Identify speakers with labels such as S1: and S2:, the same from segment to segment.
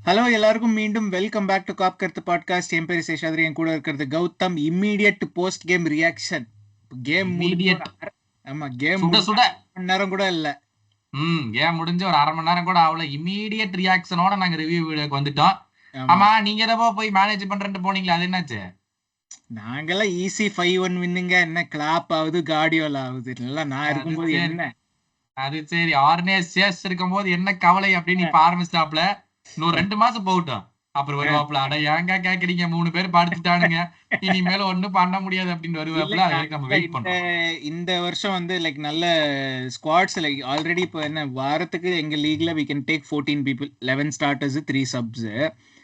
S1: Hello எல்லாருக்கும் மீண்டும் welcome back to காப் கருத்து பாட்காஸ்ட். என் பேரு சேஷாத்ரி, என் கூட இருக்கிறது Gautham. Immediate post game reaction. Game முடிஞ்சு
S2: இம்மீடியட்
S1: கேம்
S2: சுட
S1: முடிஞ்சு
S2: சுட
S1: மணி நேரம் கூட இல்ல.
S2: ஏன் முடிஞ்சு ஒரு 1/2 மணி நேரம் கூட அவ்வளவு இம்மீடியட் ரியாக்ஷனோட நாங்க ரிவ்யூ வீடியோக்கு வந்துட்டோம்.
S1: ஆமா,
S2: ஆமா, நீங்க எதோ போய் மேனேஜ் பண்றேன்னு போனீங்களா, அது என்னாச்சு?
S1: நாங்கெல்லாம் ஈஸி 5-1 வின்னுங்க. என்ன கிளாப் ஆகுது, கார்டியோலா ஆகுது. எல்லாம் நான்
S2: அது
S1: இருக்கும்போது
S2: சரி,
S1: என்ன
S2: அது சரி. ஆர்னேஸ் இருக்கும்போது என்ன கவலை அப்படின்னு இப்ப ஆரம்பிச்சிட்டாப்ல. இன்னும் 2 மாசம் போகட்டும், அப்புறம் வருவாப்ல. அட ஏங்க கேக்குறீங்க, 3 பேர் படுத்துட்டானுங்க, இனிமேல ஒண்ணும் பண்ண முடியாது அப்படின்னு
S1: இல்லை.
S2: வருவாப்ல. அது வரைக்கும் நம்ம வெயிட்
S1: இந்த
S2: பண்றோம்.
S1: இந்த வருஷம் வந்து லைக் நல்ல ஸ்குவாட்ஸ். லைக் ஆல்ரெடி இப்போ என்ன வாரத்துக்கு எங்க லீக்ல we can take 14 people, 11 starters, 3 subs.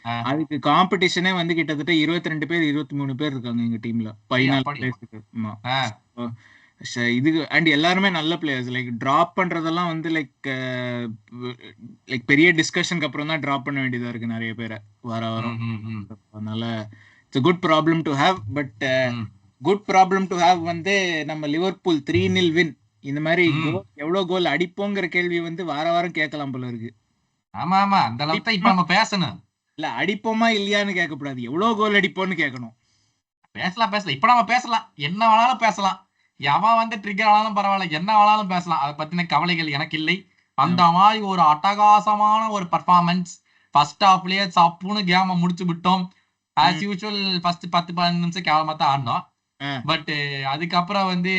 S2: ஆஹ்,
S1: அதுக்கு காம்படிஷனே வந்து கிட்டத்தட்ட 22 பேர் 23 பேர் இருக்காங்க எங்க டீம்ல 14
S2: அப்படி.
S1: பிளேயர்ஸ்க்கு. ஆமா.
S2: ஆஹ்,
S1: So, இது அண்ட் எல்லாருமே நல்ல பிளேயர்ஸ். லைக் டிராப் பண்றதெல்லாம் வந்து லைக் பெரிய டிஸ்கஷனுக்கு அப்புறம் தான் டிராப் பண்ண வேண்டியதா இருக்கு நிறைய பேரை வார வாரம்.
S2: ம், ம், ம்,
S1: அதனால it's good problem to have. But
S2: ம்,
S1: குட் ப்ராப்ளம் டு ஹேவ் வந்து நம்ம லிவர்பூல் 3-0 வின். இந்த மாதிரி
S2: ம்.
S1: கோல் எவ்வளவு கோல் அடிப்போங்கிற கேள்வி வந்து வார வாரம் கேட்கலாம் போல இருக்கு.
S2: ஆமா ஆமா, அந்த அளவுக்கு தான் இப்ப
S1: அடிப்போமா
S2: நம்ம பேசணும்.
S1: இல்ல, அடிப்போமா இல்லையான்னு கேட்கக்கூடாது, எவ்வளவு கோல் அடிப்போம்னு கேட்கணும்.
S2: பேசலாம் பேசலாம், இப்ப நம்ம பேசலாம், என்ன வேணாலும் பேசலாம். எவன் வந்து ட்ரிகர் ஆனாலும் பரவாயில்ல, என்ன வேணாலும் பேசலாம். அதை பத்தின கவலைகள் எனக்கு இல்லை. அந்த
S1: ஆமா.
S2: மாதிரி ஒரு அட்டகாசமான ஒரு பர்ஃபார்மன்ஸ். ஃபர்ஸ்ட் ஹாஃப்லயே சப்புன்னு கேம முடிச்சு விட்டோம். ஆஸ்
S1: ம்.
S2: யூஸ்வல் ஃபர்ஸ்ட் 10-15 நிமிஷம் கேவலமா தான் ஆடினோம்.
S1: ஆ.
S2: பட் அதுக்கப்புறம் வந்து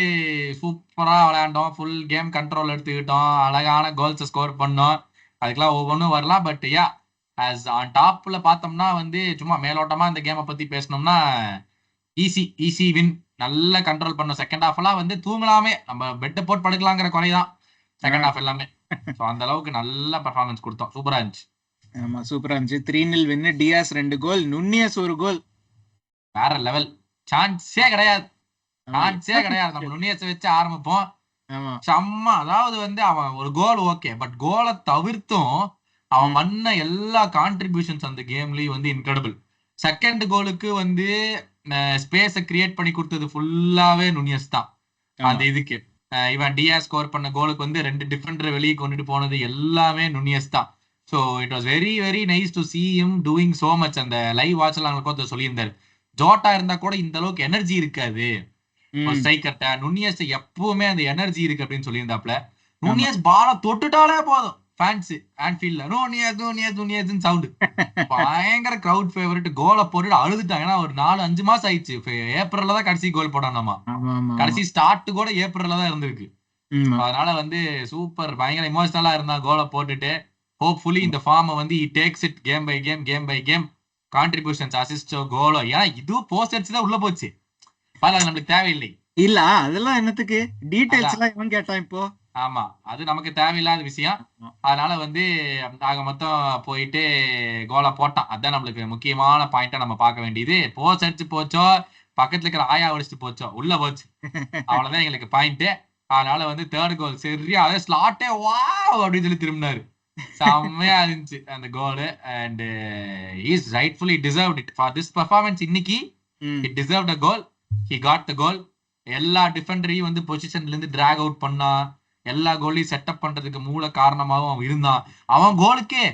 S2: சூப்பரா விளையாண்டோம். ஃபுல் கேம் கண்ட்ரோல் எடுத்துக்கிட்டோம். அழகான கோல்ஸ் ஸ்கோர் பண்ணோம். அதுக்கெல்லாம் ஒவ்வொன்றும் வரலாம். பட் யா, ஆஸ் ஆன் டாப்ல பார்த்தோம்னா வந்து சும்மா மேலோட்டமா இந்த கேமை பத்தி பேசணும்னா ஈஸி ஈஸி வின். நல்ல கண்ட்ரோல் பண்ணோம். செகண்ட் ஹாஃப் எல்லாம் வந்து தூங்கலாமே, நம்ம பெட்டை போட்டு படுக்கலாங்கிற குறைதான்
S1: ஆ.
S2: செகண்ட் ஹாஃப் எல்லாமே. ஸோ அந்த அளவுக்கு நல்ல பெர்ஃபார்மன்ஸ் கொடுத்தோம். சூப்பரா இருந்துச்சு.
S1: ஆமா, சூப்பரா இருந்துச்சு. 3-0 வின்னு. டியாஸ் 2 கோல், நுண்ணியஸ் 1 கோல்.
S2: வேற லெவல். சான்ஸே கிடையாது,
S1: ஆமா,
S2: சான்ஸே கிடையாது. நம்ம நுண்ணியத்தை வச்சு ஆரம்பிப்போம்.
S1: ஆமா,
S2: செம்ம. அதாவது வந்து அவன் ஒரு கோல் ஓகே, பட் கோலை தவிர்த்தும் அவன்
S1: ம்,
S2: பண்ண எல்லா கான்ட்ரிபியூஷன்ஸ் அந்த கேம்லயும் வந்து இன்கிரெடிபிள். செகண்ட் கோலுக்கு வந்து ஸ்பேஸை கிரியேட் பண்ணி கொடுத்தது ஃபுல்லாவே நுனியஸ் தான்.
S1: ஆமா,
S2: அந்த இதுக்கு இவன் டிஆ ஸ்கோர் பண்ண கோலுக்கு வந்து 2 டிஃபெண்டர் வெளியே கொண்டுட்டு போனது எல்லாமே நுனியஸ் தான். So it was very very nice to see him doing so much. அந்த லைவ் வாட்ச்ல அவங்களுக்கு சொல்லியிருந்தாரு, ஜோட்டா இருந்தா கூட இந்த அளவுக்கு எனர்ஜி இருக்காது ஒரு
S1: ம்,
S2: ஸ்ட்ரைக்கர்ட்ட. நுனியஸ் எப்பவுமே அந்த எனர்ஜி இருக்கு அப்படின்னு சொல்லியிருந்தாப்ல.
S1: ஆமா.
S2: நுனியஸ் பால தொட்டுட்டாலே போதும், ஃபேன்ஸ் ஆன்ஃபீல்ட்ல நூனியஸ் நூனியஸ் நூனியஸ்ன்னு சவுண்டு. பயங்கர கிரவுட் ஃபேவரட். கோலை போட்டு அழுதுட்டாங்க. ஏன்னா ஒரு 4-5 மாசம் ஆயிடுச்சு. ஏப்ரல்ல தான் கடைசி கோல் போடானாமா.
S1: ஆமா, ஆமா, ஆமா.
S2: கடைசி ஸ்டார்ட் கூட ஏப்ரல்ல தான் இருந்திருக்கு.
S1: ஆமா,
S2: அதனால வந்து சூப்பர் பயங்கர எமோஷனலா இருந்தா கோலை போட்டுட்டு. ஹோப்ஃபுல்லி இந்த ஃபார்மை வந்து he takes it game by game, game by game. Contributions, அசிஸ்டோ, கோலோ. ஏன்னா இதுவும் போஸ்ட் அடிச்சு தான் உள்ள போச்சு. பாரு, அது நம்மளுக்கு தேவையில்லை.
S1: இல்ல அதெல்லாம் என்னத்துக்கு டீடைல்ஸ்
S2: அதான்,
S1: எல்லாம் இவன் கேட்டான் இப்போ.
S2: ஆமா, அது நமக்கு தேவையில்லாத விஷயம்.
S1: ஆமா,
S2: அதனால வந்து ஆக மொத்தம் போயிட்டு கோலா போட்டான். அதான் நம்மளுக்கு முக்கியமான பாயிண்டா நம்ம பார்க்க வேண்டியது. போஸ்ட் அடிச்சு போச்சோ, பக்கத்துல இருக்கிற ஆயா அடிச்சுட்டு போச்சோ, உள்ள போச்சு, அவ்வளவுதான் எங்களுக்கு பாயிண்ட். அதனால வந்து தேர்ட் கோல் சரியா அதே ஸ்லாட்டே வாவ் அப்படின்னு சொல்லி திரும்பினாரு. செம்மையா இருந்துச்சு அந்த goal. And is rightfully deserved it for this performance. இன்னைக்கு
S1: ம்,
S2: it deserved a goal. He got the goal. எல்லா டிஃபெண்டரையும் வந்து பொசிஷன்ல இருந்து டிராக் அவுட் பண்ணா, எல்லா கோலையும் செட்டப் பண்றதுக்கு மூல காரணமாகவும் அவன் இருந்தான். அவன் கோலுக்கே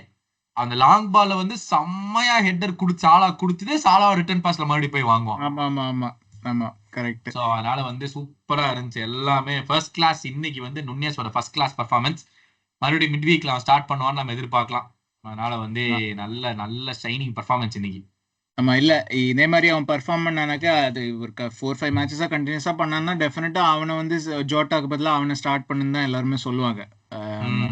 S2: அந்த லாங் பால்ல வந்து செம்மையா ஹெட்டர் குடுத்து சாலா குடுத்துட்டு, சாலா ரிட்டர்ன் பாஸ்ல மறுபடியும் போய் வாங்குவான்.
S1: ஆமா, ஆமா, ஆமா, ஆமா, கரெக்ட்.
S2: ஸோ அதனால வந்து சூப்பரா இருந்துச்சு எல்லாமே. First class. இன்னைக்கு வந்து நுண்ணியஸோட ஃபர்ஸ்ட் கிளாஸ் பர்ஃபார்மன்ஸ். மறுபடியும் மிட் வீக்ல அவன் ஸ்டார்ட் பண்ணுவான்னு நம்ம எதிர்பார்க்கலாம். அதனால வந்து நல்ல நல்ல ஷைனிங் பர்ஃபார்மன்ஸ் இன்னைக்கு.
S1: ஆமா, இல்ல இதே மாதிரி அவன் பெர்ஃபார்ம் பண்ணானாக்கா அது ஒரு 4-5 மேட்சஸா கண்டினியூஸா பண்ணான்னா டெஃபினட்டா அவனை வந்து ஜோட்டாக்கு பதிலா அவனை ஸ்டார்ட் பண்ணுன்னு தான் எல்லாருமே சொல்லுவாங்க. ஆமா.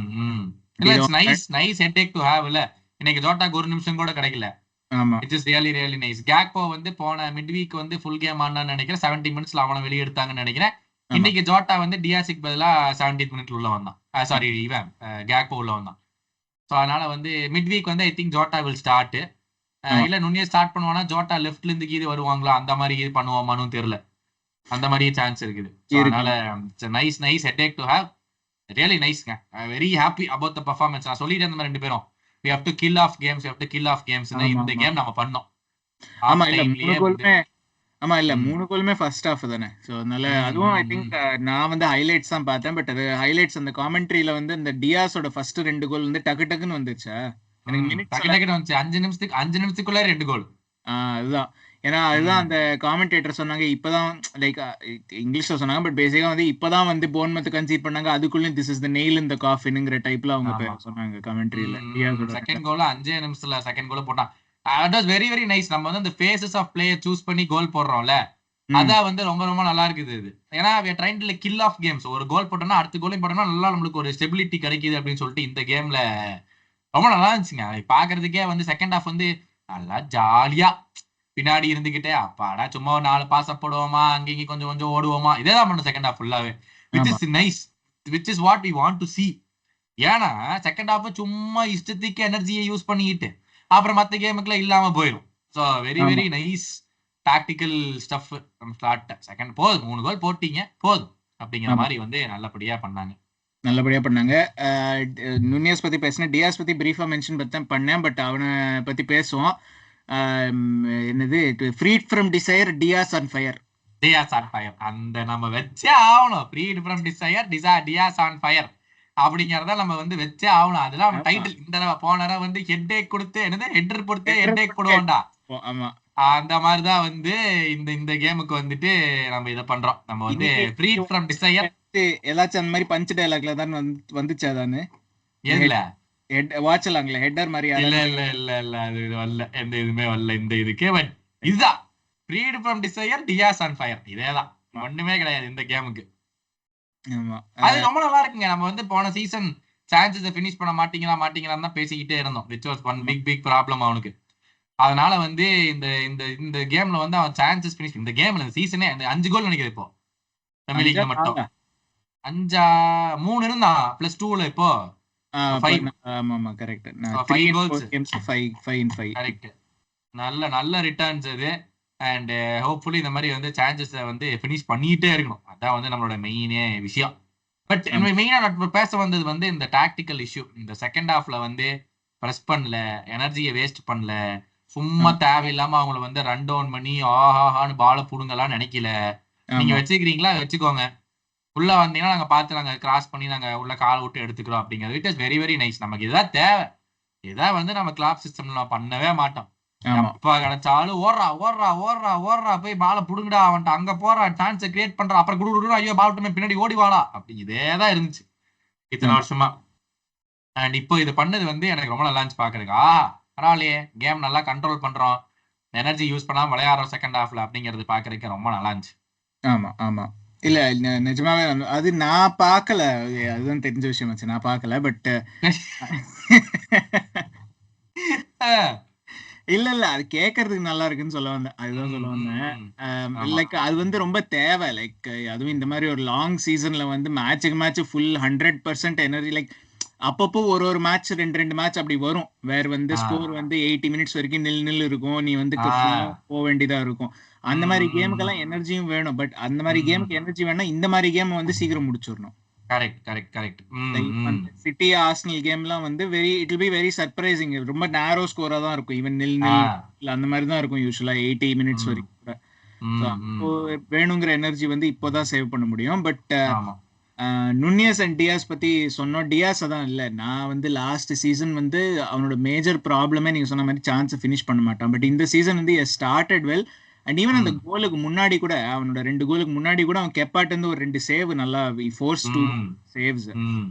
S2: இல்ல,
S1: அப்படிதான்
S2: it's nice nice headache to have. இல்ல, இன்னைக்கு ஜோட்டாக்கு ஒரு நிமிஷம் கூட கிடைக்கல.
S1: ஆமா,
S2: it is really really nice. கேக்போ வந்து போன மிட் வீக் வந்து ஃபுல் கேம் ஆனான்னு நினைக்கிறேன். 70 மினிட்ஸ்ல அவனை வெளியே எடுத்தாங்கன்னு நினைக்கிறேன்.
S1: ஆமா,
S2: இன்னைக்கு ஜோட்டா வந்து டிஆசிக்கு பதிலா 70 மினிட்ல உள்ள வந்தான். சாரி, இவன் கேக்போ உள்ள வந்தான். ஸோ அதனால வந்து மிட் வீக் வந்து I think Jota will start.
S1: ஆமா.
S2: இல்ல நுனியே ஸ்டார்ட் பண்ணுவானா, ஜோட்டா லெஃப்ட்ல இருந்து கீது வருவாங்களா, அந்த மாதிரி இது பண்ணுவாமான்னு தெரியல. அந்த மாதிரியே சான்ஸ் இருக்குது. ஸோ அதனால
S1: இருக்கு.
S2: Nice nice headache to have. Really நைஸ்ங்க. Very happy about the performance. நான் சொல்லிட்டேன் இந்த மாதிரி 2 பேரும் we have to kill off games, we have to kill off games.
S1: ஆமா,
S2: இந்த
S1: ஆமா,
S2: கேம் நம்ம பண்ணோம்.
S1: ஆமா.
S2: ஹாஃப்
S1: இல்ல 3
S2: டைம்லயே வந்து
S1: கோலுமே. ஆமா, இல்ல
S2: ம்,
S1: 3 கோலுமே ஃபர்ஸ்ட் ஹாஃப் தானே. ஸோ அதனால
S2: ம்,
S1: அதுவும் ஐ
S2: ம்,
S1: திங்க்
S2: ம்.
S1: நான் வந்து ஹைலைட்ஸ் தான் பார்த்தேன். பட் அது ஹைலைட்ஸ் அந்த காமெண்ட்ரியில வந்து இந்த டியாஸோட ஃபர்ஸ்ட் 2 கோல் வந்து டக்கு டக்குன்னு வந்துச்சா. எனக்கு மினிட்ஸ்
S2: டக்கு டக்குன்னு வந்துச்சு 5 நிமிஷத்துக்குள்ள 2 கோல்.
S1: அதுதான். ஏன்னா அதுதான் அந்த காமெண்டேட்டர் சொன்னாங்க. இப்பதான் லைக் இங்கிலீஷ்ல சொன்னாங்க, பட் பேசிக்கா வந்து இப்பதான் வந்து போர்ன்மத் கன்சீட் பண்ணாங்க, அதுக்குள்ள திஸ் இஸ் த நெயில் இன் த காஃபின்ங்கிற டைப்ல அவங்க சொன்னாங்க கமெண்ட்ரியில.
S2: செகண்ட் கோல் 5 நிமிஷத்துல செகண்ட் கோல் போட்டான். That was very very nice. நம்ம வந்து அந்த ஃபேசஸ் ஆஃப் பிளேயர் சூஸ் பண்ணி கோல் போடுறோம்ல, அதான் வந்து ரொம்ப ரொம்ப நல்லா இருக்குது இது. ஏன்னா we are trying to kill off games. ஒரு கோல் போட்டோம்னா அடுத்த கோலையும் போட்டோம்னா நல்லா நம்மளுக்கு ஒரு ஸ்டெபிலிட்டி கிடைக்குது அப்படின்னு சொல்லிட்டு இந்த கேம்ல ரொம்ப நல்லா இருந்துச்சுங்க. பாக்குறதுக்கே வந்து செகண்ட் ஹாஃப் வந்து நல்லா ஜாலியா பின்னாடி இருந்துகிட்டே அப்பாடா சும்மா ஒரு 4 பாஸ் போடுவோமா, அங்க இங்க கொஞ்சம் கொஞ்சம் ஓடுவோமா, இதேதான் பண்ண செகண்ட் ஹாஃப் ஃபுல்லாவே, which is nice, which is what we want to see. ஏன்னா செகண்ட் ஹாஃப் சும்மா இஷ்டத்துக்கு எனர்ஜியை யூஸ் பண்ணிக்கிட்டு அப்புறம் மத்த கேமுக்குலாம் இல்லாம போயிடும். So very very nice tactical stuff. Start second போதும் 3 கோல் போட்டீங்க போதும் அப்படிங்கிற மாதிரி வந்து நல்லபடியா பண்ணாங்க.
S1: நுனியஸ் பத்தி பேசினேன், டியாஸ் பத்தி பிரீஃபா மென்ஷன் பண்ணேன், பட் அவனை பத்தி பேசுவோம். என்னது freed from desire, Diaz on fire.
S2: Diaz on fire அந்த நம்ம வச்சே ஆகணும். Freed from desire, Diaz on fire அப்படிங்கறத நம்ம வந்து வச்சே ஆகணும். அதெல்லாம் டைட்டில். இந்த தடவை போன தடவை வந்து ஹெட்டேக் கொடுத்து என்னது ஹெட்டர் கொடுத்து ஹெட்டேக் போடுவோம்டா.
S1: ஆமா,
S2: அந்த மாதிரிதான் வந்து இந்த கேமுக்கு வந்துட்டு நம்ம இதை பண்றோம். நம்ம வந்து ஃப்ரீட் ஃப்ரம் டிசைர்
S1: ஏதாச்சும் அந்த மாதிரி பஞ்ச் டயலாக்ல தான் வந்துச்சு. அதானே
S2: இல்ல
S1: வாட்சலாங்களே ஹெட்டர் மாதிரி.
S2: இல்ல இல்ல இல்ல இல்ல அது வரல, எந்த இதுமே வரல இந்த இதுக்கே. பட் இதுதான் freed from desire, Diaz on fire. இதேதான், ஒண்ணுமே கிடையாது இந்த கேமுக்கு. அது ரொம்ப நல்லா இருக்குங்க. நம்ம வந்து போன சீசன் சான்சஸ் ஃபினிஷ் பண்ண மாட்டீங்களான்னு தான் பேசிக்கிட்டே இருந்தோம், which was one big problem அவனுக்கு. அதனால வந்து இந்த இந்த இந்த கேம்ல வந்து அவன் சான்சஸ் ஃபினிஷ், இந்த கேம்ல இந்த சீசனே 5 கோல் நினைக்கிறேன் இப்போ பிரீமியர் லீக்ல மட்டும். 3 இருந்தான் பிளஸ் 2ல இப்போ 5.
S1: ஆமா கரெக்ட்.
S2: 5 goals,
S1: 5 in 5
S2: correct. நல்ல ரிட்டர்ன்ஸ் அது. அண்ட் ஹோப்ஃபுல்லி இந்த மாதிரி வந்து சான்சஸை வந்து ஃபினிஷ் பண்ணிட்டே இருக்கணும். அதான் வந்து நம்மளோட மெயினே விஷயம். பட் மெயினா நான் பேச வந்தது வந்து இந்த டாக்டிக்கல் இஷ்யூ. இந்த செகண்ட் ஹாஃப்ல வந்து ப்ரெஸ் பண்ணல, எனர்ஜியை வேஸ்ட் பண்ணல, சும்மா தேவையில்லாம அவங்கள வந்து ரன் டவுன் பண்ணி ஆஹாஹான்னு பால புடுங்கலாம் நினைக்கல. நீங்க வச்சுக்கிறீங்களா வச்சுக்கோங்க, உள்ள வந்தீங்கன்னா நாங்க பார்த்து நாங்க கிராஸ் பண்ணி நாங்க உள்ள கால் விட்டு எடுத்துக்கிறோம் அப்படிங்கிறது. It is very very nice. நமக்கு இதான் தேவை. இதை வந்து நம்ம கிளாப் சிஸ்டம்ல பண்ணவே மாட்டோம். எப்ப கிடைச்சாலும் ஓடுறா ஓடுறா ஓடுறா ஓடுறா போய் பால புடுங்கடா, அவன்ட்டு அங்க போறா, சான்ஸை கிரியேட் பண்றா, அப்புறம் குடு ஐயோ பால் பின்னாடி ஓடி வாடா அப்படி இதேதான் இருந்துச்சு இத்தனை வருஷமா. அண்ட் இப்போ இது பண்ணது வந்து எனக்கு ரொம்ப நல்லா இருந்துச்சு பாக்குறதுக்கா. பரவாயில்லையே, கேம் நல்லா கண்ட்ரோல் பண்றோம், எனர்ஜி யூஸ் பண்ணாம விளையாடுறோம் செகண்ட் ஹாஃப்ல அப்படிங்கிறது பாக்குறதுக்கு ரொம்ப நல்லா இருந்துச்சு.
S1: ஆமா ஆமா இல்ல நிஜமாவே அது நான் பார்க்கல, அதுதான் தெரிஞ்ச விஷயம் வச்சு நான் பார்க்கல. பட் இல்ல அது கேட்கறதுக்கு நல்லா இருக்குன்னு சொல்ல வந்தேன். அதுதான் சொல்ல வந்தேன். லைக் அது வந்து ரொம்ப தேவை. லைக் அதுவும் இந்த மாதிரி ஒரு லாங் சீசன்ல வந்து மேட்ச் ஃபுல் 100% எனர்ஜி. லைக் அப்பப்போ ஒரு மேட்ச் 2 மேட்ச் அப்படி வரும், வேற வந்து ஸ்கோர் வந்து 80 மினிட்ஸ் வரைக்கும் நில் இருக்கும், நீ வந்து போக வேண்டியதா இருக்கும். அந்த மாதிரி கேமுக்கெல்லாம் எனர்ஜியும் வேணும். பட் அந்த மாதிரி கேமுக்கு எனர்ஜி வேணா இந்த மாதிரி கேம் வந்து சீக்கிரம் முடிச்சிடணும். சிட்டி ஆர்சனல் கேம்லாம் வந்து it will be very surprising. ரொம்ப நேரோ ஸ்கோரா தான் இருக்கும். ஈவன் நில் அந்த மாதிரி தான் இருக்கும் யூசுவலா 80 மினிட்ஸ் வரைக்கும் கூட. வேணுங்கிற எனர்ஜி வந்து இப்போதான் சேவ் பண்ண முடியும். பட் நுனியஸ் அண்ட் டியாஸ் பத்தி சொன்னோம். டியாஸ் அதான் இல்ல, நான் வந்து லாஸ்ட் சீசன் வந்து அவனோட மேஜர் ப்ராப்ளமே நீங்க சொன்ன மாதிரி சான்ஸ் ஃபினிஷ் பண்ண மாட்டான். பட் இந்த சீசன் வந்து ஸ்டார்டட் வெல். அண்ட் ஈவன் அந்த கோலுக்கு முன்னாடி கூட, அவனோட 2 கோலுக்கு முன்னாடி கூட அவன் கெப்பாட்டு இருந்து ஒரு 2 சேவ் நல்லா ஃபோர்ஸ் 2 சேவ்ஸ்.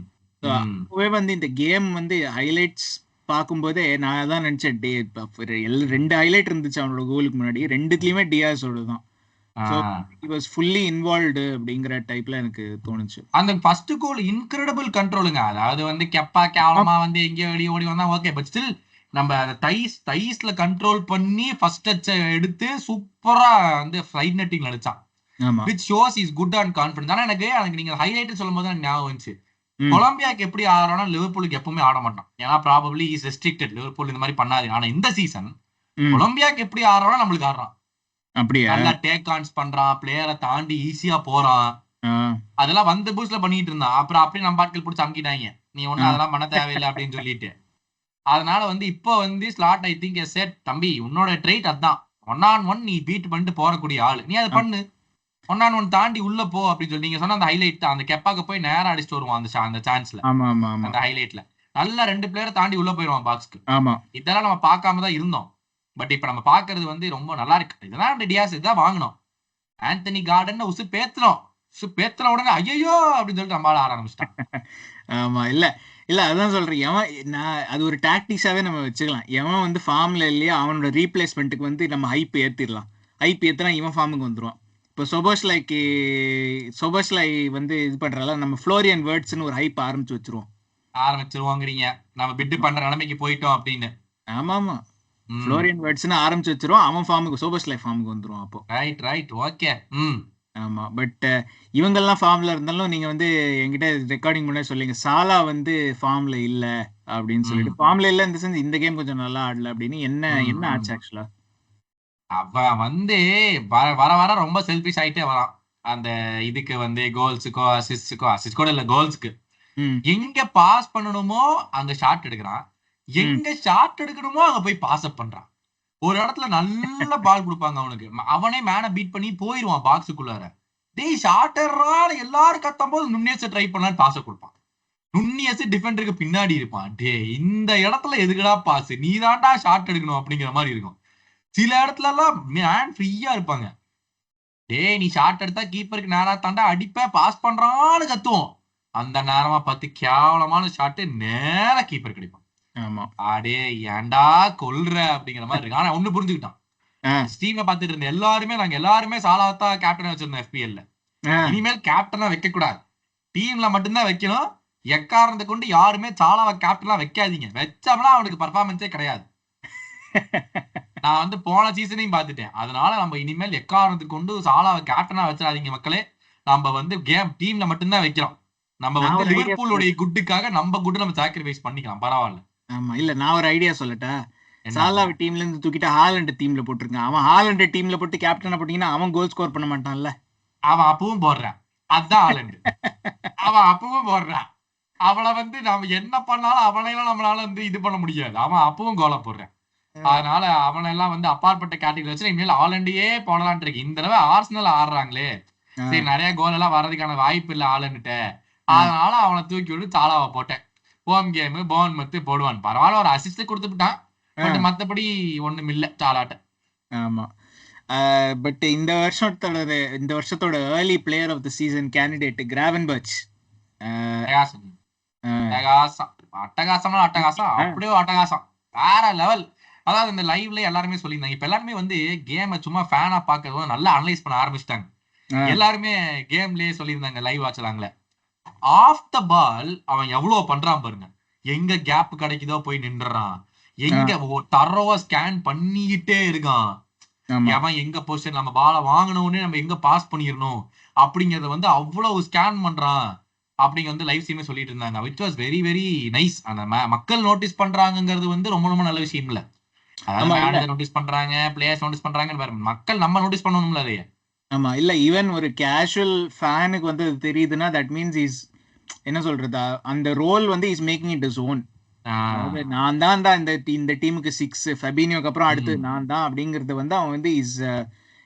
S1: அப்பவே வந்து இந்த கேம் வந்து ஹைலைட்ஸ் பார்க்கும்போதே நான் தான் நினைச்சேன், 2 ஹைலைட் இருந்துச்சு அவனோட கோலுக்கு முன்னாடி, 2த்துலயுமே டியாஸோட தான். He was fully involved அப்படிங்கிற டைப்ல எனக்கு தோணுச்சு.
S2: அந்த ஃபர்ஸ்ட் கோல் இன்கிரெடிபிள் கண்ட்ரோலுங்க. அதாவது வந்து கெப்பா கேவலமா வந்து எங்கேயோ வெளியே ஓடி வந்தா ஓகே, பட் ஸ்டில் நம்ம அதை தைஸ்ல கண்ட்ரோல் பண்ணி ஃபர்ஸ்ட் டச் எடுத்து சூப்பரா வந்து ஃப்ளைட் நெட்டிங் அடிச்சான். which shows is good and confident. ஆனா எனக்கு நீங்க ஹைலைட் சொல்லும் போது ஞாபகம் வந்துச்சு, கொலம்பியாக்கு எப்படி ஆடுறானா லிவர்பூலுக்கு எப்பவுமே ஆட மாட்டான். ஏன்னா ப்ராபபிலி இஸ் ரெஸ்ட்ரிக்டட், லிவர்பூல் இந்த மாதிரி பண்ணாது. ஆனா இந்த சீசன் கொலம்பியாக்கு எப்படி ஆடுறானா நம்மளுக்கு ஆடுறான்.
S1: அப்படியே
S2: நல்லா டேக் ஆன்ஸ் பண்றான், பிளேயரை தாண்டி ஈஸியா போறான். அதெல்லாம் வந்து பூஸ்ட்ல பண்ணிட்டு இருந்தான். அப்புறம் அப்படியே நம்ம பாட்கள் பிடிச்சி அமுக்கிட்டாங்க, நீ ஒன்னும் அதெல்லாம் பண்ண தேவையில்லை அப்படின்னு சொல்லிட்டு. அதனால வந்து இப்போ வந்து ஸ்லாட் ஐ திங்க் செட், தம்பி உன்னோட ட்ரைட் அதான், 1-on-1 நீ பீட் பண்ணிட்டு போறக்கூடிய ஆளு, நீ அதை பண்ணு, 1-on-1 தாண்டி உள்ள போ அப்படின்னு சொல்லி நீங்க சொன்ன அந்த ஹைலைட் தான். அந்த கெப்பாக்கு போய் நேரம் அடிச்சுட்டு வருவான் அந்த சான்ஸ்ல, அந்த ஹைலைட்ல நல்லா 2 பிளேயரை தாண்டி உள்ள போயிடுவான் பாக்ஸ்க்கு.
S1: ஆமா
S2: இதெல்லாம் நம்ம பார்க்காம தான் இருந்தோம். பட் இப்ப நம்ம பாக்குறது வந்து ரொம்ப நல்லா இருக்கு. இதெல்லாம் டியாஸ் இதான் வாங்கணும். ஆந்தனி கார்டன் உசு பேத்துறோம். பேத்துற உடனே ஐயோ அப்படின்னு சொல்லிட்டு நம்மளால ஆட ஆரம்பிச்சிட்டான்.
S1: ஆமா இல்ல இல்ல அதான் சொல்றேன். எவன் நான் அது ஒரு டாக்டிக்ஸாவே நம்ம வச்சுக்கலாம். எவன் வந்து ஃபார்ம்ல இல்லையா அவனோட ரீப்ளேஸ்மெண்ட்டுக்கு வந்து நம்ம ஹைப் ஏத்திடலாம். ஹைப் ஏத்தினா இவன் ஃபார்முக்கு வந்துருவான். இப்போ சொபோஸ்லை வந்து இது பண்றால நம்ம ஃப்ளோரியன் வேர்ட்ஸ்னு ஒரு ஹைப்
S2: ஆரம்பிச்சிருவோங்கிறீங்க. நம்ம பிட்டு பண்ற நிலைமைக்கு போயிட்டோம் அப்படின்னு.
S1: ஆமா ஆமா ஃப்ளோரியன் வேர்ட்ஸ்னு ஆரம்பிச்சு வச்சிருவோம். அவன் ஃபார்முக்கு சோபோஸ்லை ஃபார்முக்கு வந்துருவான் அப்போ.
S2: Right okay.
S1: ஆமா பட் இவங்கெல்லாம் ஃபார்ம்ல இருந்தாலும் நீங்க வந்து என்கிட்ட ரெக்கார்டிங் முன்னாடி சொல்லிங்க சாலா வந்து ஃபார்ம்ல இல்ல அப்படின்னு சொல்லிட்டு. ஃபார்ம்ல இல்ல இந்த சென்ஸ் இந்த கேம் கொஞ்சம் நல்லா ஆடல அப்படின்னு என்ன ஆச்சு ஆக்சுவலா?
S2: அவன் வந்து வர வர ரொம்ப செல்ஃபிஷ் ஆயிட்டே வரான். அந்த இதுக்கு வந்து கோல்ஸுக்கோ அசிஸ்ட் கூட இல்ல கோல்ஸ்க்கு எங்க பாஸ் பண்ணணுமோ அங்க ஷாட் எடுக்கிறான். எங்க ஷாட் எடுக்கணுமோ அங்க போய் பாஸ் அப் பண்றான். ஒரு இடத்துல நல்ல பால் கொடுப்பாங்க அவனுக்கு, அவனே மேனை பீட் பண்ணி போயிருவான் பாக்ஸுக்குள்ளார. டேய் ஷாட்டர்ரான எல்லாரும் கத்தும் போது நுண்ணியஸை ட்ரை பண்ணலான்னு பாஸை கொடுப்பான். நுண்ணியஸ் டிஃபெண்டருக்கு பின்னாடி இருப்பான். டே இந்த இடத்துல எதுக்குடா பாஸ், நீ தான்டா ஷாட் எடுக்கணும் அப்படிங்கிற மாதிரி இருக்கும். சில இடத்துல எல்லாம் மேன் ஃப்ரீயா இருப்பாங்க. டேய் நீ ஷாட் எடுத்தா கீப்பருக்கு நேரா தாண்டா அடிப்ப, பாஸ் பண்றான்னு கத்துவோம். அந்த நேரமா பார்த்து கேவலமான ஷாட்டு நேரா கீப்பர் கிடைப்பான். அடே ஏன்டா கொல்ற அப்படிங்கிற மாதிரி இருக்கு. ஆனா ஒண்ணு புரிஞ்சுக்கிட்டான். ஸ்டீமை பார்த்துட்டு இருந்த நாங்க எல்லாருமே சாலாவத்தா கேப்டனா வச்சிருந்தோம் FPL-ல. இனிமேல் கேப்டனா வைக்க கூடாது, டீம்ல மட்டும்தான் வைக்கணும். எக்காரணத்தை கொண்டு யாருமே சாலாவை கேப்டனா வைக்காதீங்க. வச்சோம்னா அவனுக்கு பர்ஃபார்மன்ஸே கிடையாது. நான் வந்து போன சீசனையும் பார்த்துட்டேன். அதனால நம்ம இனிமேல் எக்காரணத்துக்கு கொண்டு சாலாவை கேப்டனா வச்சிடாதீங்க மக்களே. நம்ம வந்து கேம் டீம்ல மட்டும்தான் வைக்கிறோம். நம்ம வந்து லிவர்பூலுடைய குட்டுக்காக நம்ம குட்டு நம்ம சாக்ரிஃபைஸ் பண்ணிக்கலாம், பரவாயில்ல.
S1: ஆமா இல்ல நான் ஒரு ஐடியா சொல்லட்டா? சாலாவை டீம்ல இருந்து தூக்கிட்டு ஹாலண்ட் டீம்ல போட்டுருக்கான். அவன் ஹாலண்ட் டீம்ல போட்டு கேப்டனா போட்டீங்கன்னா அவன் கோல் ஸ்கோர் பண்ண மாட்டான்ல.
S2: அவன் அப்பவும் போடுறான். அதான் ஹாலண்ட். அவன் அப்பவும் போடுறான். அவளை வந்து நம்ம என்ன பண்ணாலும் அவனையெல்லாம் நம்மளால வந்து இது பண்ண முடியாது. அவன் அப்பவும் கோலை போடுறான். அதனால அவனெல்லாம் வந்து அப்பாற்பட்ட கேட்டகரி வச்சு இனிமேல் ஹாலண்டையே போடலான் இருக்கு. இந்த தடவை ஆர்சனல் ஆடுறாங்களே, சரி நிறைய கோல் எல்லாம் வர்றதுக்கான வாய்ப்பு இல்லை ஹாலண்ட்ட. அதனால அவனை தூக்கி விட்டு சாலாவை போட்டேன். ஹோம் கேம் போர்ன்மவுத் போடுவான். பரவாயில்ல ஒரு அசிஸ்ட் கொடுத்துட்டான். பட் மத்தபடி ஒண்ணும் இல்ல சாலாட்ட.
S1: ஆமா பட் இந்த வருஷத்தோட early player of the season candidate Gravenberch.
S2: அட்டகாசம் அப்படியே அட்டகாசம் வேற லெவல். அதாவது இந்த லைவ்ல எல்லாருமே சொல்லியிருந்தாங்க. இப்ப எல்லாருமே வந்து கேமை சும்மா ஃபேனா பாக்குறது நல்லா அனலைஸ் பண்ண ஆரம்பிச்சிட்டாங்க. எல்லாருமே கேம்லயே சொல்லியிருந்தாங்க லைவ் வாட்ச்லாங்களே. ஆஃப் த பால் அவன் எவ்வளவு பண்றான் பாருங்க. எங்க கேப் கிடைக்குதோ போய் நின்றுறான். எங்க தரோவா ஸ்கேன் பண்ணிக்கிட்டே இருக்கான். அவன் எங்க பொசிஷன் நம்ம பால வாங்கணும்னு நம்ம எங்க பாஸ் பண்ணிடணும் அப்படிங்கறத வந்து அவ்வளவு ஸ்கேன் பண்றான் அப்படிங்க வந்து லைவ் ஸ்ட்ரீமே சொல்லிட்டு இருந்தாங்க. Which was very very nice. அந்த மக்கள் நோட்டீஸ் பண்றாங்கிறது வந்து ரொம்ப ரொம்ப நல்ல விஷயம் இல்ல. அதாவது மேனேஜர் நோட்டீஸ் பண்றாங்க, பிளேயர்ஸ் நோட்டீஸ் பண்றாங்க, மக்கள் நம்ம நோட்டீஸ் பண்ணணும்ல அதையே.
S1: ஆமா இல்ல ஈவன் ஒரு கேஷுவல் ஃபேனுக்கு வந்து அது தெரியுதுன்னா தட் மீன்ஸ் இஸ் என்ன சொல்றது, அந்த ரோல் வந்து is making it is own. நான் தான் இந்த டீமுக்கு 6, ஃபெபினியோக்கு அப்புறம் அடுத்து நான் தான் அப்படிங்கறது வந்து அவன் வந்து இஸ்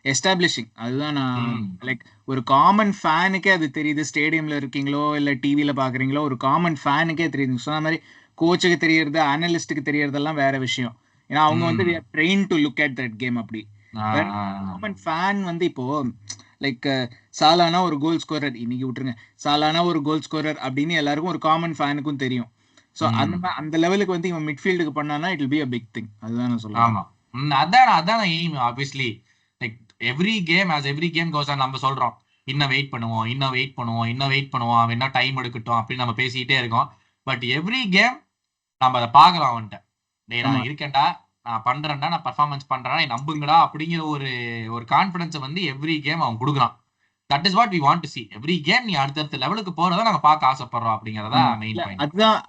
S1: எஸ்டாப்ளிஷிங். அதுதான் நான் லைக் ஒரு காமன் ஃபேனுக்கே அது தெரியுது. ஸ்டேடியம்ல இருக்கீங்களோ இல்ல டிவில பாக்குறீங்களோ ஒரு காமன் ஃபேனுக்கே தெரியுது. சொன்ன மாதிரி கோச்சுக்கு தெரியறது, அனலிஸ்டுக்கு தெரியறதெல்லாம் வேற விஷயம். ஏன்னா அவங்க வந்து train to look at that game. அப்படி காமன் ஃபேன் வந்து இப்போ லைக் சாலானா ஒரு கோல் ஸ்கோரர், இன்னைக்கு விட்டுருங்க, சாலானா ஒரு கோல் ஸ்கோரர் அப்படின்னு எல்லாருக்கும் ஒரு காமன் ஃபேனுக்கும் தெரியும். சோ அந்த லெவலுக்கு வந்து இவன் மிட்ஃபீல்டுக்கு பண்ணானா it will be a big thing. அதுதான் நான் சொல்றேன்.
S2: ஆமா அதான் aim. Obviously like every game goes on. நம்ம சொல்றோம் இன்னும் வெயிட் பண்ணுவோம் அவன் என்ன டைம் எடுக்கட்டும் அப்படின்னு நம்ம பேசிக்கிட்டே இருக்கோம். பட் எவ்ரி கேம் நம்ம அதை பாக்குறோம். அவன்கிட்ட டேய் நான் இருக்கேன்டா, நான் பண்றேன்டா, நான் பெர்ஃபார்மன்ஸ் பண்றேன், நம்புங்கடா அப்படிங்கிற ஒரு கான்ஃபிடன்ஸை வந்து எவ்ரி கேம் அவன் கொடுக்குறான். That is what we want to see. Every game நீ அடுத்த லெவலுக்கு போறத நாங்க பார்க்க ஆசைப்படுறோம் அப்படிங்கறதா மெயின் பாயிண்ட்.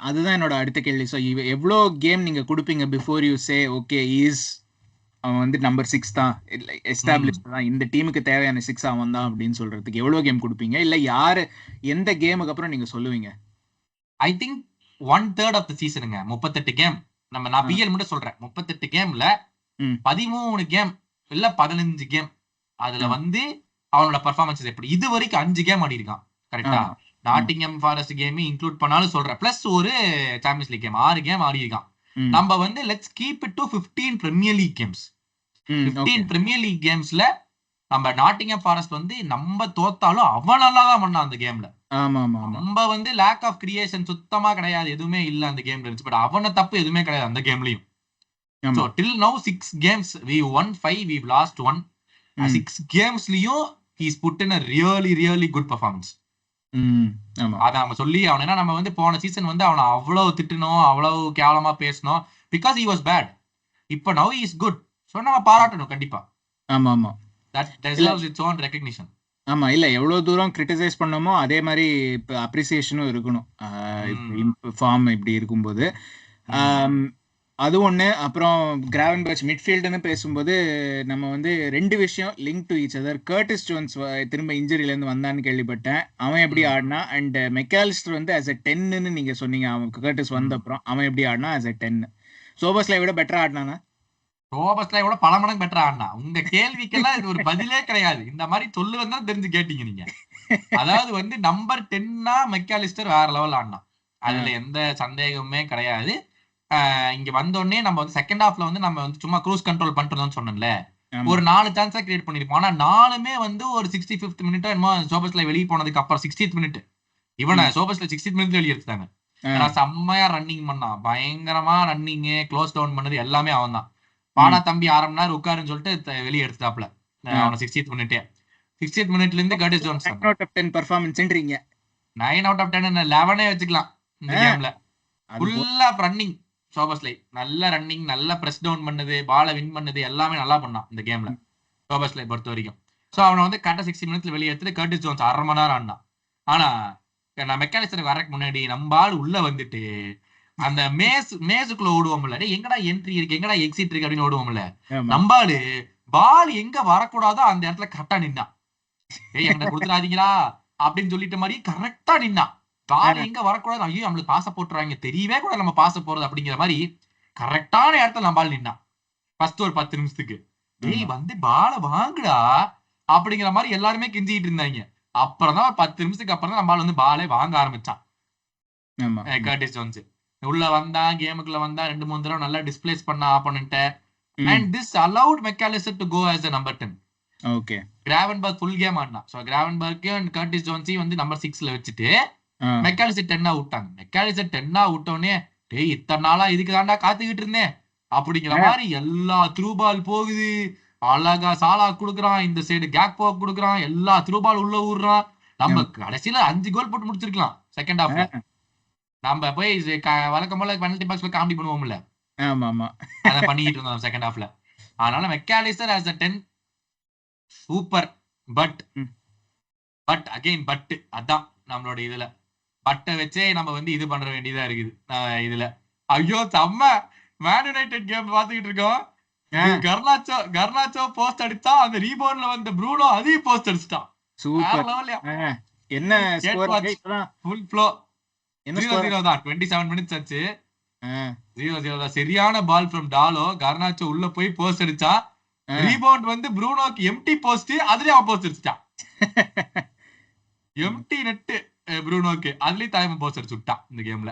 S1: அதுதான் என்னோட அடுத்த கேள்வி. சோ எவ்வளோ கேம் நீங்க கொடுப்பீங்க before you say okay is அவன் வந்து நம்பர் 6 தான், எஸ்டாப்ளிஷ்ட் தான், இந்த டீமுக்கு தேவையான 6 அவன் தான் அப்படின்னு சொல்றதுக்கு எவ்வளவு கேம் கொடுப்பீங்க? இல்ல யாரு எந்த கேமுக்கு அப்புறம் நீங்க சொல்லுவீங்க?
S2: ஐ திங்க் 1/3 ஆஃப் தி சீசனுங்க. 38 கேம் நான் பிஎல் மட்டும் சொல்றேன். 38 கேம்ல 13 கேம் இல்ல 15 கேம் அதுல வந்து அவனோட பெர்ஃபார்மன்ஸ் எப்படி இது வரைக்கும் 5 கேம் ஆடி இருக்கான். கரெக்டா? நாட்டிங்ஹாம் ஃபாரஸ்ட் கேம் இன்க்ளூட் பண்ணாலும் சொல்றேன். பிளஸ் ஒரு சாம்பியன்ஸ் லீக் கேம் 6 கேம் ஆடி இருக்கான். நம்ம வந்து let's keep it to 15 premier league games. 15 premier league கேம்ஸ்ல நம்ம நாட்டிங்ஹாம் ஃபாரஸ்ட் வந்து நம்ம தோத்தாலும் அவன் நல்லா தான் பண்ணான் அந்த கேம்ல. நம்ம வந்து லேக் ஆஃப் கிரியேஷன் சுத்தமா கிடையாது, எதுவுமே இல்ல அந்த கேம்ல இருந்துச்சு. பட் அவன தப்பு எதுவுமே கிடையாது அந்த கேம்லயும். So till now 6 games we won 5, we've lost 1. 6 gamesலயும் he's put in a really good performance. அத நம்ம சொல்லி அவன் என்ன, நம்ம வந்து போன சீசன் வந்து அவனை அவ்வளவு திட்டணும், அவ்வளவு கேவலமா பேசணும், because he was bad. இப்ப now he is good. So நம்ம பாராட்டணும் கண்டிப்பா.
S1: ஆமா
S2: that deserves its own recognition.
S1: ஆமா, இல்ல எவ்வளவு தூரம் கிரிட்டிசைஸ் பண்ணோமோ அதே மாதிரி இப்ப அப்ரிசியேஷனும் இருக்கணும். ஃபார்ம் இப்படி இருக்கும்போது அது ஒண்ணு. அப்புறம் கிராவன்பெர்ச் மிட்ஃபீல்டுன்னு பேசும்போது நம்ம வந்து 2 விஷயம் link to each other. Curtis Jones திரும்ப இன்ஜுரியில இருந்து வந்தான்னு கேள்விப்பட்டேன். அவன் எப்படி ஆடினா, அண்ட் மெக்காலிஸ்டர் வந்து as a 10ன்னு நீங்க சொன்னீங்க. அவன் கர்டிஸ் வந்த அப்புறம் அவன் எப்படி ஆடினா as a 10. சோபஸ்லை விட பெட்டரா ஆடினானா?
S2: சோபஸ்லை விட பல மடங்கு பெட்டரா ஆடினா. உங்க கேள்விக்கெல்லாம் இது ஒரு பதிலே கிடையாது. இந்த மாதிரி சொல்லுவதா தெரிஞ்சு கேட்டீங்க நீங்க. அதாவது வந்து நம்பர் 10னா மெக்காலிஸ்டர் வேற லெவல் ஆடினா, அதுல எந்த சந்தேகமே கிடையாது. இங்க வந்தோடனே நம்ம வந்து செகண்ட் ஹாஃப்ல வந்து நம்ம வந்து சும்மா க்ரூஸ் கண்ட்ரோல் பண்ணிட்டு சொன்னோம்ல, ஒரு 4 சான்ஸா கிரியேட் பண்ணிருப்போம். ஆனா 4மே வந்து ஒரு 65th மினிட் என்னமோ சோபஸ்லை வெளியே போனதுக்கு அப்புறம் 60th மினிட் இவனை சோபஸ்லை 60th மினிட் வெளியே எடுத்தாங்க. ஏன்னா செம்மையா ரன்னிங் பண்ணான், பயங்கரமா ரன்னிங், க்ளோஸ் டவுன் பண்ணது எல்லாமே அவன் தான். பாடா தம்பி 1/2 மணி நேரம் உட்காருன்னு சொல்லிட்டு வெளியே எடுத்துட்டாப்ல அவனை 60th மினிட்டே. 60th மினிட்ல இருந்து Curtis Jones
S1: 9 out of 10 பெர்ஃபார்மன்ஸ்ன்றீங்க.
S2: 9 out of 10 11 வச்சுக்கலாம். இந்த கேம்ல ஃபுல்லா ரன்னிங். சோபஸ்லை நல்ல ரன்னிங், நல்ல பிரஸ் டவுன் பண்ணது, பாலை வின் பண்ணது எல்லாமே நல்லா பண்ணான் இந்த கேம்ல சோபஸ்லை பொறுத்த வரைக்கும். ஸோ அவனை வந்து கரெக்டாக 60 மினிட்ஸ்ல வெளியே எடுத்துட்டு கர்டிஸ் ஜோன்ஸ் 1/2 மணி நேரம் ஆடினான். ஆனா நான் மெக்காலிஸ்டருக்கு வரக்கு முன்னாடி நம்ம ஆள் உள்ள வந்துட்டு அந்த மேசுக்குள்ள ஓடுவோம்ல, எங்கடா என்ட்ரி இருக்கு, எங்கடா எக்ஸிட் இருக்கு அப்படின்னு ஓடுவோம்ல, நம்ம ஆளு பால் எங்க வரக்கூடாதோ அந்த இடத்துல கரெக்டா நின்னான். என்கிட்ட கொடுத்துடாதீங்களா அப்படின்னு சொல்லிட்ட மாதிரி கரெக்டா நின்னான். பால் எங்க வரக்கூடாது, ஐயோ நம்மளுக்கு பாச போட்டுறாங்க, தெரியவே கூட நம்ம பாச போறது அப்படிங்கிற மாதிரி கரெக்டான இடத்துல நம்ம பால் நின்னான். ஃபர்ஸ்ட் ஒரு 10 நிமிஷத்துக்கு வந்து பால வாங்குடா அப்படிங்கிற மாதிரி எல்லாருமே கெஞ்சிட்டு இருந்தாங்க. அப்புறம் தான் 10 நிமிஷத்துக்கு அப்புறம் தான் நம்ம பால் வந்து பாலே வாங்க ஆரம்பிச்சான். கர்டிஸ் ஜோன்ஸ் உள்ள வந்தான், கேமுக்குள்ள வந்தா 2-3 தடவை நல்லா டிஸ்பிளேஸ் பண்ண ஆப்போனன்ட்ட. and this allowed McAllister to go as a number 10.
S1: Okay,
S2: Gravenberch full game ஆடினா. சோ கிராவன்பெர்க் அண்ட் கர்டிஸ் ஜோன்ஸையும் வந்து நம்பர் 6ல வச்சுட்டு மெக்காலிஸ்டர் 10 விட்டாங்க. மெக்காலிஸ்டர் 10 விட்டோடனே டேய் இத்தனை நாளா இதுக்கு தாண்டா காத்துக்கிட்டு இருந்தேன் அப்படிங்கிற மாதிரி எல்லா த்ரூ பால் போகுது. அழகா சாலா குடுக்குறான், இந்த சைடு கேக்போ குடுக்குறான், எல்லா த்ரூ பால் உள்ள ஊடுறான். நம்ம கடைசியில 5 கோல் போட்டு முடிச்சிருக்கலாம் செகண்ட் ஹாஃப்ல. நம்ம போய் வழக்கம் போல பெனல்டி பாக்ஸ்ல காமெடி பண்ணுவோம்ல, அத பண்ணிட்டு இருந்தோம் செகண்ட் ஹாஃப்ல. அதனால Mac Allister as a 10 super. But again but அதான் நம்மளோட இதுல பட்டை வச்சே நம்ம வந்து இது பண்ற வேண்டியதா இருக்குது இதுல. ஐயோ செம்ம மேன் யுனைடெட் கேம் பாத்துக்கிட்டு இருக்கோம். கர்னாச்சோ போஸ்ட் அடிச்சா, அந்த ரீபவுண்ட்ல வந்த ப்ரூனோ அதையும் போஸ்ட் அடிச்சிட்டான்.
S1: என்ன ஸ்கோர்
S2: ஃபுல் ஃப்ளோ 0-0 தான். 27 மினிட்ஸ் ஆச்சு. 0-0 தான். சரியான பால் ஃப்ரம் டாலோ. கர்னாச்சோ உள்ள போய் போஸ்ட் அடிச்சா, ரீபவுண்ட் வந்து ப்ரூனோக்கு எம்டி போஸ்ட், அதுலயே அவன் போஸ்ட் அடிச்சிட்டான். எம்டி நெட் ப்ரூனோக்கு, அதுலயே தலைமை போஸ்ட் அடிச்சு விட்டான் இந்த கேம்ல.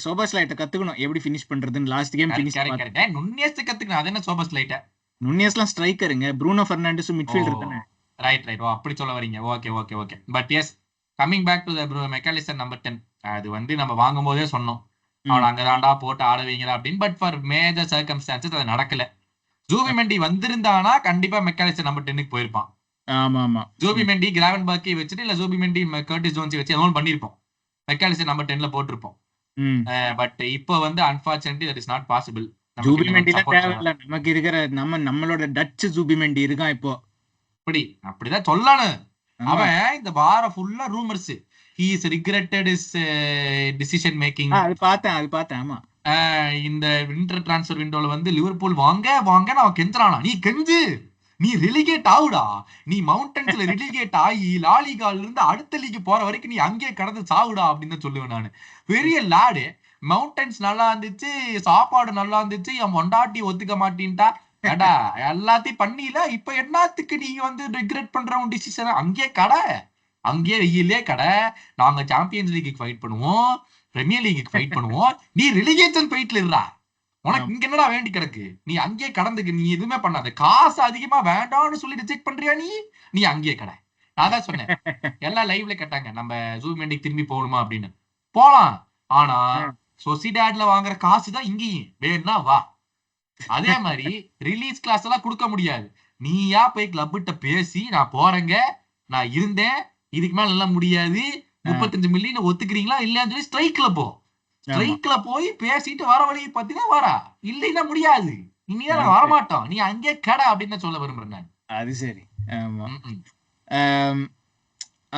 S1: சோபஸ்லைட்ட கத்துக்கணும் எப்படி ஃபினிஷ் பண்றதுன்னு. Last game finish
S2: correct. Nunez கத்துக்கணும். அது என்ன சோபஸ்லைட்ட?
S1: நுண்ணியஸ்லாம் ஸ்ட்ரைக்கருங்க, ப்ரூனோ ஃபெர்னாண்டஸ் மிட்ஃபீல்டர் தானே.
S2: ரைட். ஓ அப்படி சொல்ல வரீங்க. Okay. But yes, coming back to the Mac Allister number 10. அது வந்து நம்ம வாங்கும் போதே சொன்னோம் அவன் அங்கதான்டா போட்டு ஆடுவீங்களா அப்படின்னு. பட் ஃபார் மேஜர் சர்க்கம்ஸ்டான்சஸ் அது நடக்கல. ஜூபிமெண்டி வந்திருந்தானா கண்டிப்பா மெக்காலிஸ்டர் நம்பர் 10க்கு போயிருப்பான்.
S1: ஆமா,
S2: ஜூபிமெண்டி கிராவன்பெர்க்கை வச்சுட்டு இல்ல ஜூபிமெண்டி கர்டிஸ் ஜோன்ஸை வச்சு எதுவும் பண்ணிருப்போம். மெக்காலிஸ்டர் நம்பர் 10ல போட்டிருப்போம். பட் இப்போ வந்து unfortunately that is not possible.
S1: ஜூபிமெண்டிலாம் தேவையில்ல, நமக்கு இருக்கிற நம்மளோட டச் ஜூபிமெண்டி இருக்கான் இப்போ.
S2: அப்படிதான் சொல்லணும். அவன் இந்த வாரம் ஃபுல்லா rumours, he is regretted his decision making.
S1: அது பார்த்தேன். ஆமா,
S2: இந்த வின்டர் டிரான்ஸ்ஃபர் விண்டோல வந்து லிவர்பூல் வாங்க அவன் கெஞ்சுறானா, நீ ரெலிகேட் ஆகுடா, நீ மவுண்டன்ஸ்ல ரெலிகேட் ஆகி லாலிகால இருந்து அடுத்த லீக் போற வரைக்கும் நீ அங்கேயே கடந்து சாவுடா அப்படின்னு தான் சொல்லுவேன் நானு. பெரிய லாடு. மவுண்டன்ஸ் நல்லா இருந்துச்சு, சாப்பாடு நல்லா இருந்துச்சு, என் பொண்டாட்டி ஒத்துக்க மாட்டேன்ட்டா, ஏடா எல்லாத்தையும் பண்ணில, இப்ப என்னத்துக்கு நீங்க வந்து ரிக்ரெட் பண்ற உன் டிசிஷன்? அங்கேயே கடை அங்கேயே வெயிலே கடை, நாங்க சாம்பியன்ஸ் லீக்கு ஃபைட் பண்ணுவோம், பிரீமியர் லீக்கு ஃபைட் பண்ணுவோம், நீ ரிலிகேஷன் ஃபைட்ல இருடா, உனக்கு இங்க என்னடா வேண்டி கிடக்கு, நீ அங்கேயே கடந்துக்கு, நீ எதுவுமே பண்ணாத, காசு அதிகமா வேண்டாம்னு சொல்லி ரிஜெக்ட் பண்றியா, நீ அங்கேயே கடை. நான் தான் சொன்னேன், எல்லாம் லைவ்ல கேட்டாங்க நம்ம ஜூமெண்டிக்கு திரும்பி போகணுமா அப்படின்னு. போலாம், ஆனா சொசிடாட்ல வாங்குற காசு தான் இங்கேயும் வேணும்னா வா. அதே மாதிரி ரிலீஸ் கிளாஸ் எல்லாம் கொடுக்க முடியாது. நீயா போய் கிளப்கிட்ட பேசி நான் போறேங்க, நான் இருந்தேன், இதுக்கு மேல எல்லாம் முடியாது, 35 மில்லியன் ஒத்துக்கிறீங்களா இல்லையான்னு சொல்லி ஸ்ட்ரைக்ல போ. ஸ்ட்ரைக்ல போய் பேசிட்டு வர வழி பாத்தீங்கன்னா வரா, இல்லைன்னா முடியாது, இனிதான் நான் வரமாட்டோம், நீ அங்கே கடை அப்படின்னு சொல்ல விரும்புறேன் நான்.
S1: அது சரி. ஆமா.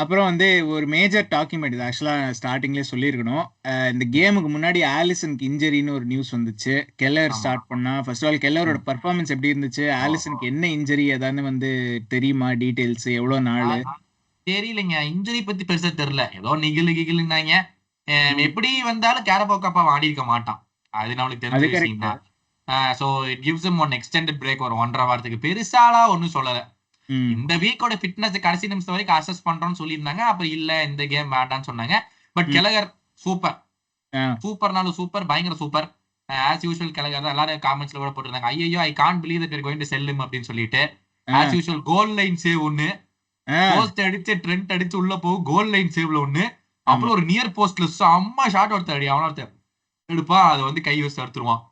S1: அப்புறம் வந்து ஒரு மேஜர் டாக்குமெண்ட் இது ஆக்சுவலாக ஸ்டார்டிங்லேயே சொல்லியிருக்கணும். இந்த கேமுக்கு முன்னாடி ஆலிசனுக்கு இன்ஜரின்னு ஒரு நியூஸ் வந்துச்சு. கெல்லர் ஸ்டார்ட் பண்ணா. ஃபர்ஸ்ட் ஆல் கெல்லரோட பர்ஃபார்மன்ஸ் எப்படி இருந்துச்சு, ஆலிசனுக்கு என்ன இன்ஜரி ஏதாவது வந்து தெரியுமா, டீடைல்ஸ், எவ்வளோ நாள்?
S2: தெரியலைங்க, இன்ஜரி பத்தி பெருசா தெரியல, ஏதோ நிகழுனாங்க. எப்படி வந்தாலும் கேரபோ கப்பா ஆடி இருக்க மாட்டான், அது நம்மளுக்கு தெரிஞ்ச விஷயம் தான். So it gives him one extended break, ஒரு 1.5 வாரத்துக்கு, பெருசாலா ஒன்னும் சொல்லல. இந்த வீக்கோட ஃபிட்னஸ் கடைசி நிமிஷம் வரைக்கும் அசஸ் பண்றோம்னு சொல்லியிருந்தாங்க. அப்புறம் இல்ல இந்த கேம் வேண்டாம்னு சொன்னாங்க. பட் கெலகர் சூப்பர்னாலும் சூப்பர், பயங்கர சூப்பர். ஆஸ் யூஷுவல் கெலகர் தான். எல்லாரும் காமெண்ட்ஸ்ல கூட போட்டிருந்தாங்க, ஐயோ I can't believe that we are going to sell him அப்படின்னு சொல்லிட்டு. As usual goal line save ஒன்னு, போஸ்ட் அடிச்சு ட்ரெண்ட் அடிச்சு உள்ள போகும், கோல் லைன் சேவ்ல ஒன்னு, அப்புறம் ஒரு நியர் போஸ்ட்ல செம்ம ஷாட் ஒருத்தர் அடி, அவன ஒருத்தர் எடுப்பா, அதை வந்து கை வச்சு எடுத்துருவான்.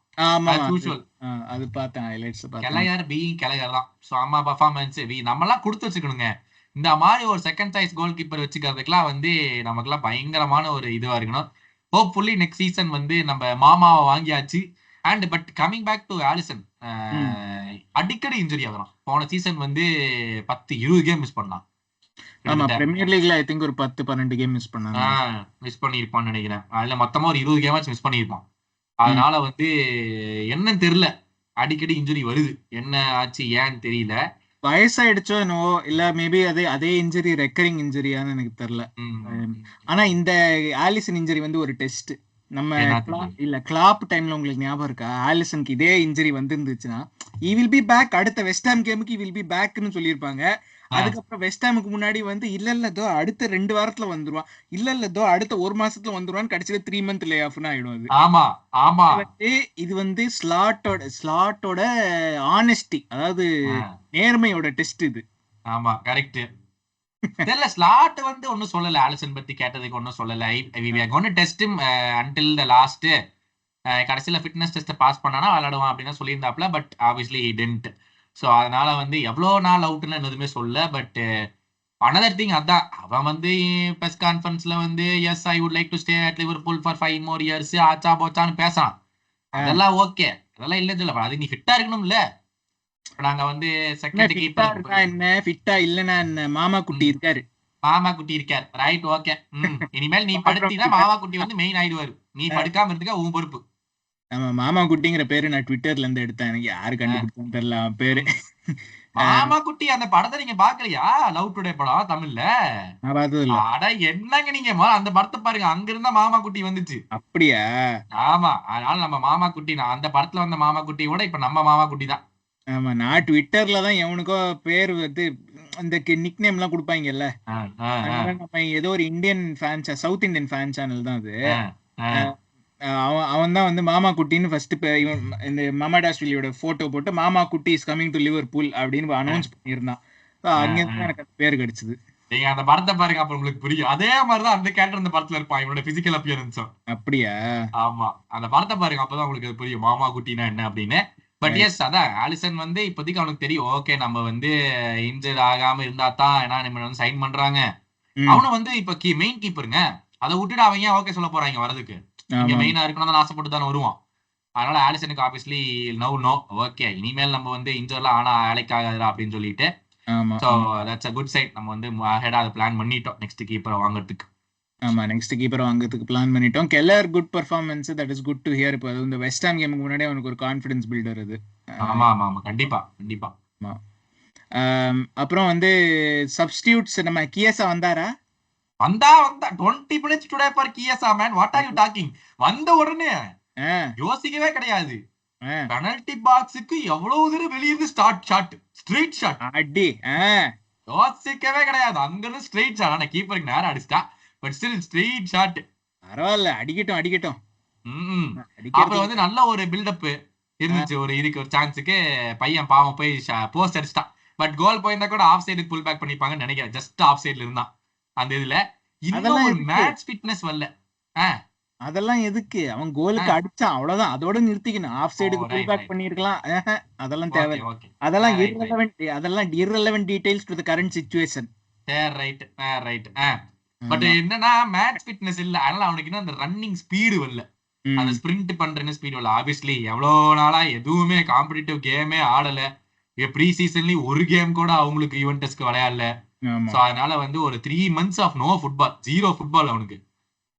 S1: அது பார்த்தேன், ஹைலைட்ஸ் பார்த்தேன்.
S2: கெலகர் பீயிங் கெலகர் தான். சோ அம்மா பெர்ஃபார்மன்ஸ் நம்ம எல்லாம் கொடுத்து வச்சுக்கணுங்க. இந்த மாதிரி ஒரு செகண்ட் சாய்ஸ் கோல் கீப்பர் வச்சுக்கிறதுக்குலாம் வந்து நமக்குலாம் பயங்கரமான ஒரு இதுவா இருக்கணும். ஹோப்ஃபுல்லி நெக்ஸ்ட் சீசன் வந்து நம்ம மாமாவை வாங்கியாச்சு. And but coming back to Alisson, அடிக்கடி இன்ஜுரி ஆகலாம். போன சீசன் வந்து 10-20 கேம் மிஸ் பண்ணான்.
S1: ஆமா, பிரீமியர் லீக்ல ஐ திங்க் ஒரு 10-12 கேம் மிஸ் பண்ணாங்க.
S2: மிஸ் பண்ணிருப்பான்னு நினைக்கிறேன். அதுல மொத்தமா ஒரு 20 கேமாச்சு மிஸ் பண்ணிருப்பான். அதனால வந்து என்னன்னு தெரியல, அடிக்கடி இன்ஜுரி வருது, என்ன ஆச்சு ஏன்னு தெரியல.
S1: வயசாயிடுச்சோ என்னவோ, இல்ல மேபி அதே இன்ஜுரி ரெக்கரிங் இன்ஜுரியான்னு எனக்கு தெரியல. ஆனா இந்த ஆலிசன் இன்ஜுரி வந்து ஒரு டெஸ்ட். நம்ம இல்ல கிளாப் டைம்ல உங்களுக்கு ஞாபகம் இருக்கா, ஆலிசனுக்கு இதே இன்ஜுரி வந்துருந்துச்சுன்னா he will be back, அடுத்த வெஸ்ட் ஹாம் கேமுக்கு he will be backன்னு சொல்லியிருப்பாங்க. அதுக்கப்புறம் வெஸ்ட் ஹாமுக்கு முன்னாடி வந்து இல்ல தோ அடுத்த 2 வாரத்துல வந்துருவான், இல்ல தோ அடுத்த 1 மாசத்துல வந்துருவான்னு, கடைசியில 3 மந்த் லே ஆஃப்னு ஆயிடும். அது
S2: ஆமா ஆமா,
S1: இது வந்து ஸ்லாட்டோட ஆனஸ்டி, அதாவது நேர்மையோட டெஸ்ட் இது.
S2: ஆமா கரெக்ட். தெரியல, ஸ்லாட் வந்து ஒன்னும் சொல்லல, ஆலிசன் பத்தி கேட்டதுக்கு ஒன்னும் சொல்லல. we are going to test him until the last, கடைசியில ஃபிட்னஸ் டெஸ்ட் பாஸ் பண்ணானா விளையாடுவான் அப்படின்னு சொல்லியிருந்தாப்ல. But obviously he didn't. So அதனால வந்து எவ்வளவு நாள் அவுட்னு எதுவுமே சொல்லல. பட் அனதர் திங், அதான் அவன் வந்து பிரஸ் கான்ஃபரன்ஸ்ல வந்து yes I would like to stay at Liverpool for 5 more years ஆச்சா போச்சான்னு பேசலாம். அதெல்லாம் ஓகே, அதெல்லாம் இல்ல சொல்ல, அது நீ ஃபிட்டா இருக்கணும்ல. நாங்க வந்து செகண்ட் கீப்பர்
S1: என்ன ஃபிட்டா இல்லனா என்ன, மாமா குட்டி இருக்காரு,
S2: ரைட், ஓகே. இனிமேல் நீ படுத்தினா மாமா குட்டி வந்து மெயின் ஆயிடுவாரு, நீ படுக்காம இருந்துக்க உன் பொறுப்பு.
S1: ஆமா, மாமா குட்டிங்கிற பேரு நான் ட்விட்டர்ல இருந்து எடுத்தேன், எனக்கு யாரு கண்டுபிடிச்சான்னு தெரியல பேரு.
S2: மாமா குட்டி அந்த படத்தை நீங்க பாக்கலையா, லவ் டுடே படம் தமிழ்ல?
S1: நான் பார்த்தது இல்ல.
S2: அட என்னங்க நீங்க அந்த படத்தை பாருங்க, அங்க இருந்தா மாமா குட்டி வந்துச்சு.
S1: அப்படியா?
S2: ஆமா, அதனால நம்ம மாமா குட்டி, நான் அந்த படத்துல வந்த மாமா குட்டியோட இப்ப நம்ம மாமா குட்டி தான்.
S1: ஆமா, நான் ட்விட்டர்ல தான் எவனுக்கோ பேர் வந்து இந்த நிக் நேம் எல்லாம் கொடுப்பாங்கல்ல, நம்ம ஏதோ ஒரு Indian fan, south Indian fan channel தான் அது. அவன் தான் வந்து மாமா குட்டின்னு ஃபர்ஸ்ட் இந்த மமாடாஸ்விலியோட போட்டோ போட்டு மாமா குட்டி இஸ் கமிங் டு லிவர்பூல் அப்படின்னு அனௌன்ஸ் பண்ணியிருந்தான். அங்கேருந்து எனக்கு அந்த பேர் கிடைச்சது.
S2: நீங்க அந்த படத்தை பாருங்க, அப்புறம் உங்களுக்கு புரியும். அதே மாதிரிதான் அந்த கேரக்டர் அந்த படத்துல இருப்பான், இவனோட பிசிக்கல் அப்பியரன்ஸும்.
S1: அப்படியா?
S2: ஆமா, அந்த படத்தை பாருங்க, அப்பதான் உங்களுக்கு புரியும் மாமா குட்டினா என்ன அப்படின்னு. பட் எஸ், அதான் ஆலிசன் வந்து இப்போதைக்கு அவனுக்கு தெரியும், ஓகே நம்ம வந்து இன்ஜர் ஆகாம இருந்தா தான், ஏன்னா நம்ம வந்து சைன் பண்றாங்க. அவனும் வந்து இப்ப மெயின் கீப்பருங்க, அதை விட்டுட்டு அவங்க ஏன் ஓகே சொல்ல போறாங்க வரதுக்கு, இங்க மெயினா இருக்கணும் ஆசைப்பட்டு தானே வருவான். அதனால ஆலிசனுக்கு ஆப்வியஸ்லி நோ ஓகே, இனிமேல் நம்ம வந்து இன்ஜர்லாம் ஆனா வேலைக்கு ஆகாதுடா அப்படின்னு சொல்லிட்டு. So that's a good sign. நம்ம வந்து அஹெடா அதை பிளான் பண்ணிட்டோம் நெக்ஸ்ட் கீப்பரை வாங்குறதுக்கு.
S1: ஆமா, நெக்ஸ்ட் கீப்பர் வாங்குறதுக்கு பிளான் பண்ணிட்டோம். Keller good performance, that is good to hear. இப்போ இந்த வெஸ்ட் ஹாம் கேமுக்கு முன்னாடி அவனுக்கு ஒரு கான்ஃபிடன்ஸ் பில்டர் அது.
S2: ஆமா ஆமா ஆமா, கண்டிப்பா கண்டிப்பா.
S1: அப்புறம் வந்து சப்ஸ்டிட்யூட்ஸ், நம்ம கியஸா வந்தாரா?
S2: வந்தா 20 minutes today for Chiesa man, what are you talking? வந்த உடனே யோசிக்கவே கிடையாது, பெனல்டி பாக்ஸுக்கு எவ்வளவு தூரம் வெளியிருந்து ஸ்ட்ரைட் ஷாட் அடி. யோசிக்கவே கிடையாது. அங்கிருந்து ஸ்ட்ரெயிட் ஷாட். ஆனா கீப்பருக்கு நேரம் அடிச்சிட்டா. But still straight shot.
S1: பரவாயில்ல, அடிக்கட்டும் அடிக்கட்டும்.
S2: அப்புறம் வந்து நல்ல ஒரு பில்டப் இருந்துச்சு. ஒரு இதுக்கு ஒரு சான்ஸுக்கு பையன் பாவம் போய் போஸ்ட் அடிச்சிட்டான். பட் கோல் போயிருந்தா கூட ஆஃப் சைடு புல் பேக் பண்ணிப்பாங்கன்னு நினைக்கிறேன். ஜஸ்ட் ஆஃப் சைடுல இருந்தான் அந்த இதுல. இன்னும் ஒரு மேட்ச் ஃபிட்னஸ் வரல.
S1: அதெல்லாம் எதுக்கு? அவன் கோலுக்கு அடிச்சான், அவ்வளவுதான். அதோட நிறுத்திக்கணும். ஆஃப் சைடுக்கு புல் பேக் பண்ணிருக்கலாம். அதெல்லாம் தேவை. அதெல்லாம் irrelevant details to the current situation.
S2: Right. But என்னன்னா மேட்ச் ஃபிட்னஸ் இல்ல. அதனால அவனுக்கு இன்னும் அந்த ரன்னிங் ஸ்பீடு வரல. அந்த ஸ்பிரிண்ட் பண்றேன்னு ஸ்பீட் வரல. ஆப்வியஸ்லி எவ்வளவு நாளா எதுவுமே காம்படிட்டிவ் கேமே ஆடல. ப்ரீ சீசன்லி ஒரு கேம் கூட அவங்களுக்கு யுவென்டஸ்க்கு விளையாடல. சோ அதனால வந்து ஒரு 3 months off no football, 0 football அவனுக்கு.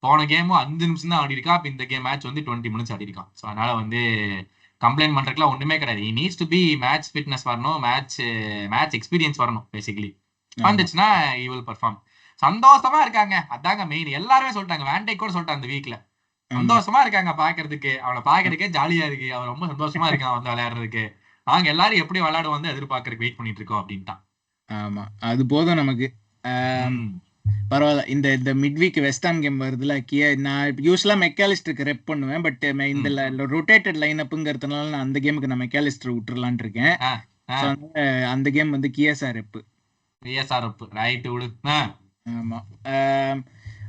S2: போன கேமும் 5 நிமிஷம் தான் ஆடி இருக்கா. அப்ப இந்த கேம் மேட்ச் வந்து 20 minutes ஆடி இருக்கான். சோ அதனால வந்து கம்ப்ளைண்ட் பண்றதுக்குலாம் ஒண்ணுமே கிடையாது. he needs to be match fitness வரணும், மேட்ச் எக்ஸ்பீரியன்ஸ் வரணும். பேசிக்கலி வந்துச்சுன்னா he will perform. சந்தோஷமா இருக்காங்க, அதாங்க மெயின். எல்லாருமே சொல்லிட்டாங்க, வேண்டே கூட சொல்லிட்டாங்க அந்த வீக்ல. சந்தோஷமா இருக்காங்க பாக்குறதுக்கு. அவனை பாக்குறதுக்கே ஜாலியா இருக்கு. அவன் ரொம்ப சந்தோஷமா இருக்கான் வந்து விளையாடுறதுக்கு. நாங்க எல்லாரும் எப்படி விளையாடுவோம் வந்து எதிர்பார்க்கறதுக்கு வெயிட் பண்ணிட்டு இருக்கோம் அப்படின்ட்டான்.
S1: ஆமா, அது போதும் நமக்கு. பரவாயில்ல. இந்த மிட் வீக் வெஸ்டாம் கேம் வருதுல, நான் யூஸ்வலா மெக்காலிஸ்டருக்கு ரெப் பண்ணுவேன். பட் இந்த ரொட்டேட்டட் லைன் அப்புங்கிறதுனால நான் அந்த கேமுக்கு நான் மெக்காலிஸ்டர் விட்டுறலான் இருக்கேன். அந்த கேம் வந்து கிஎஸ்ஆர் ரெப்.
S2: ரைட் விடு.
S1: ஆமா.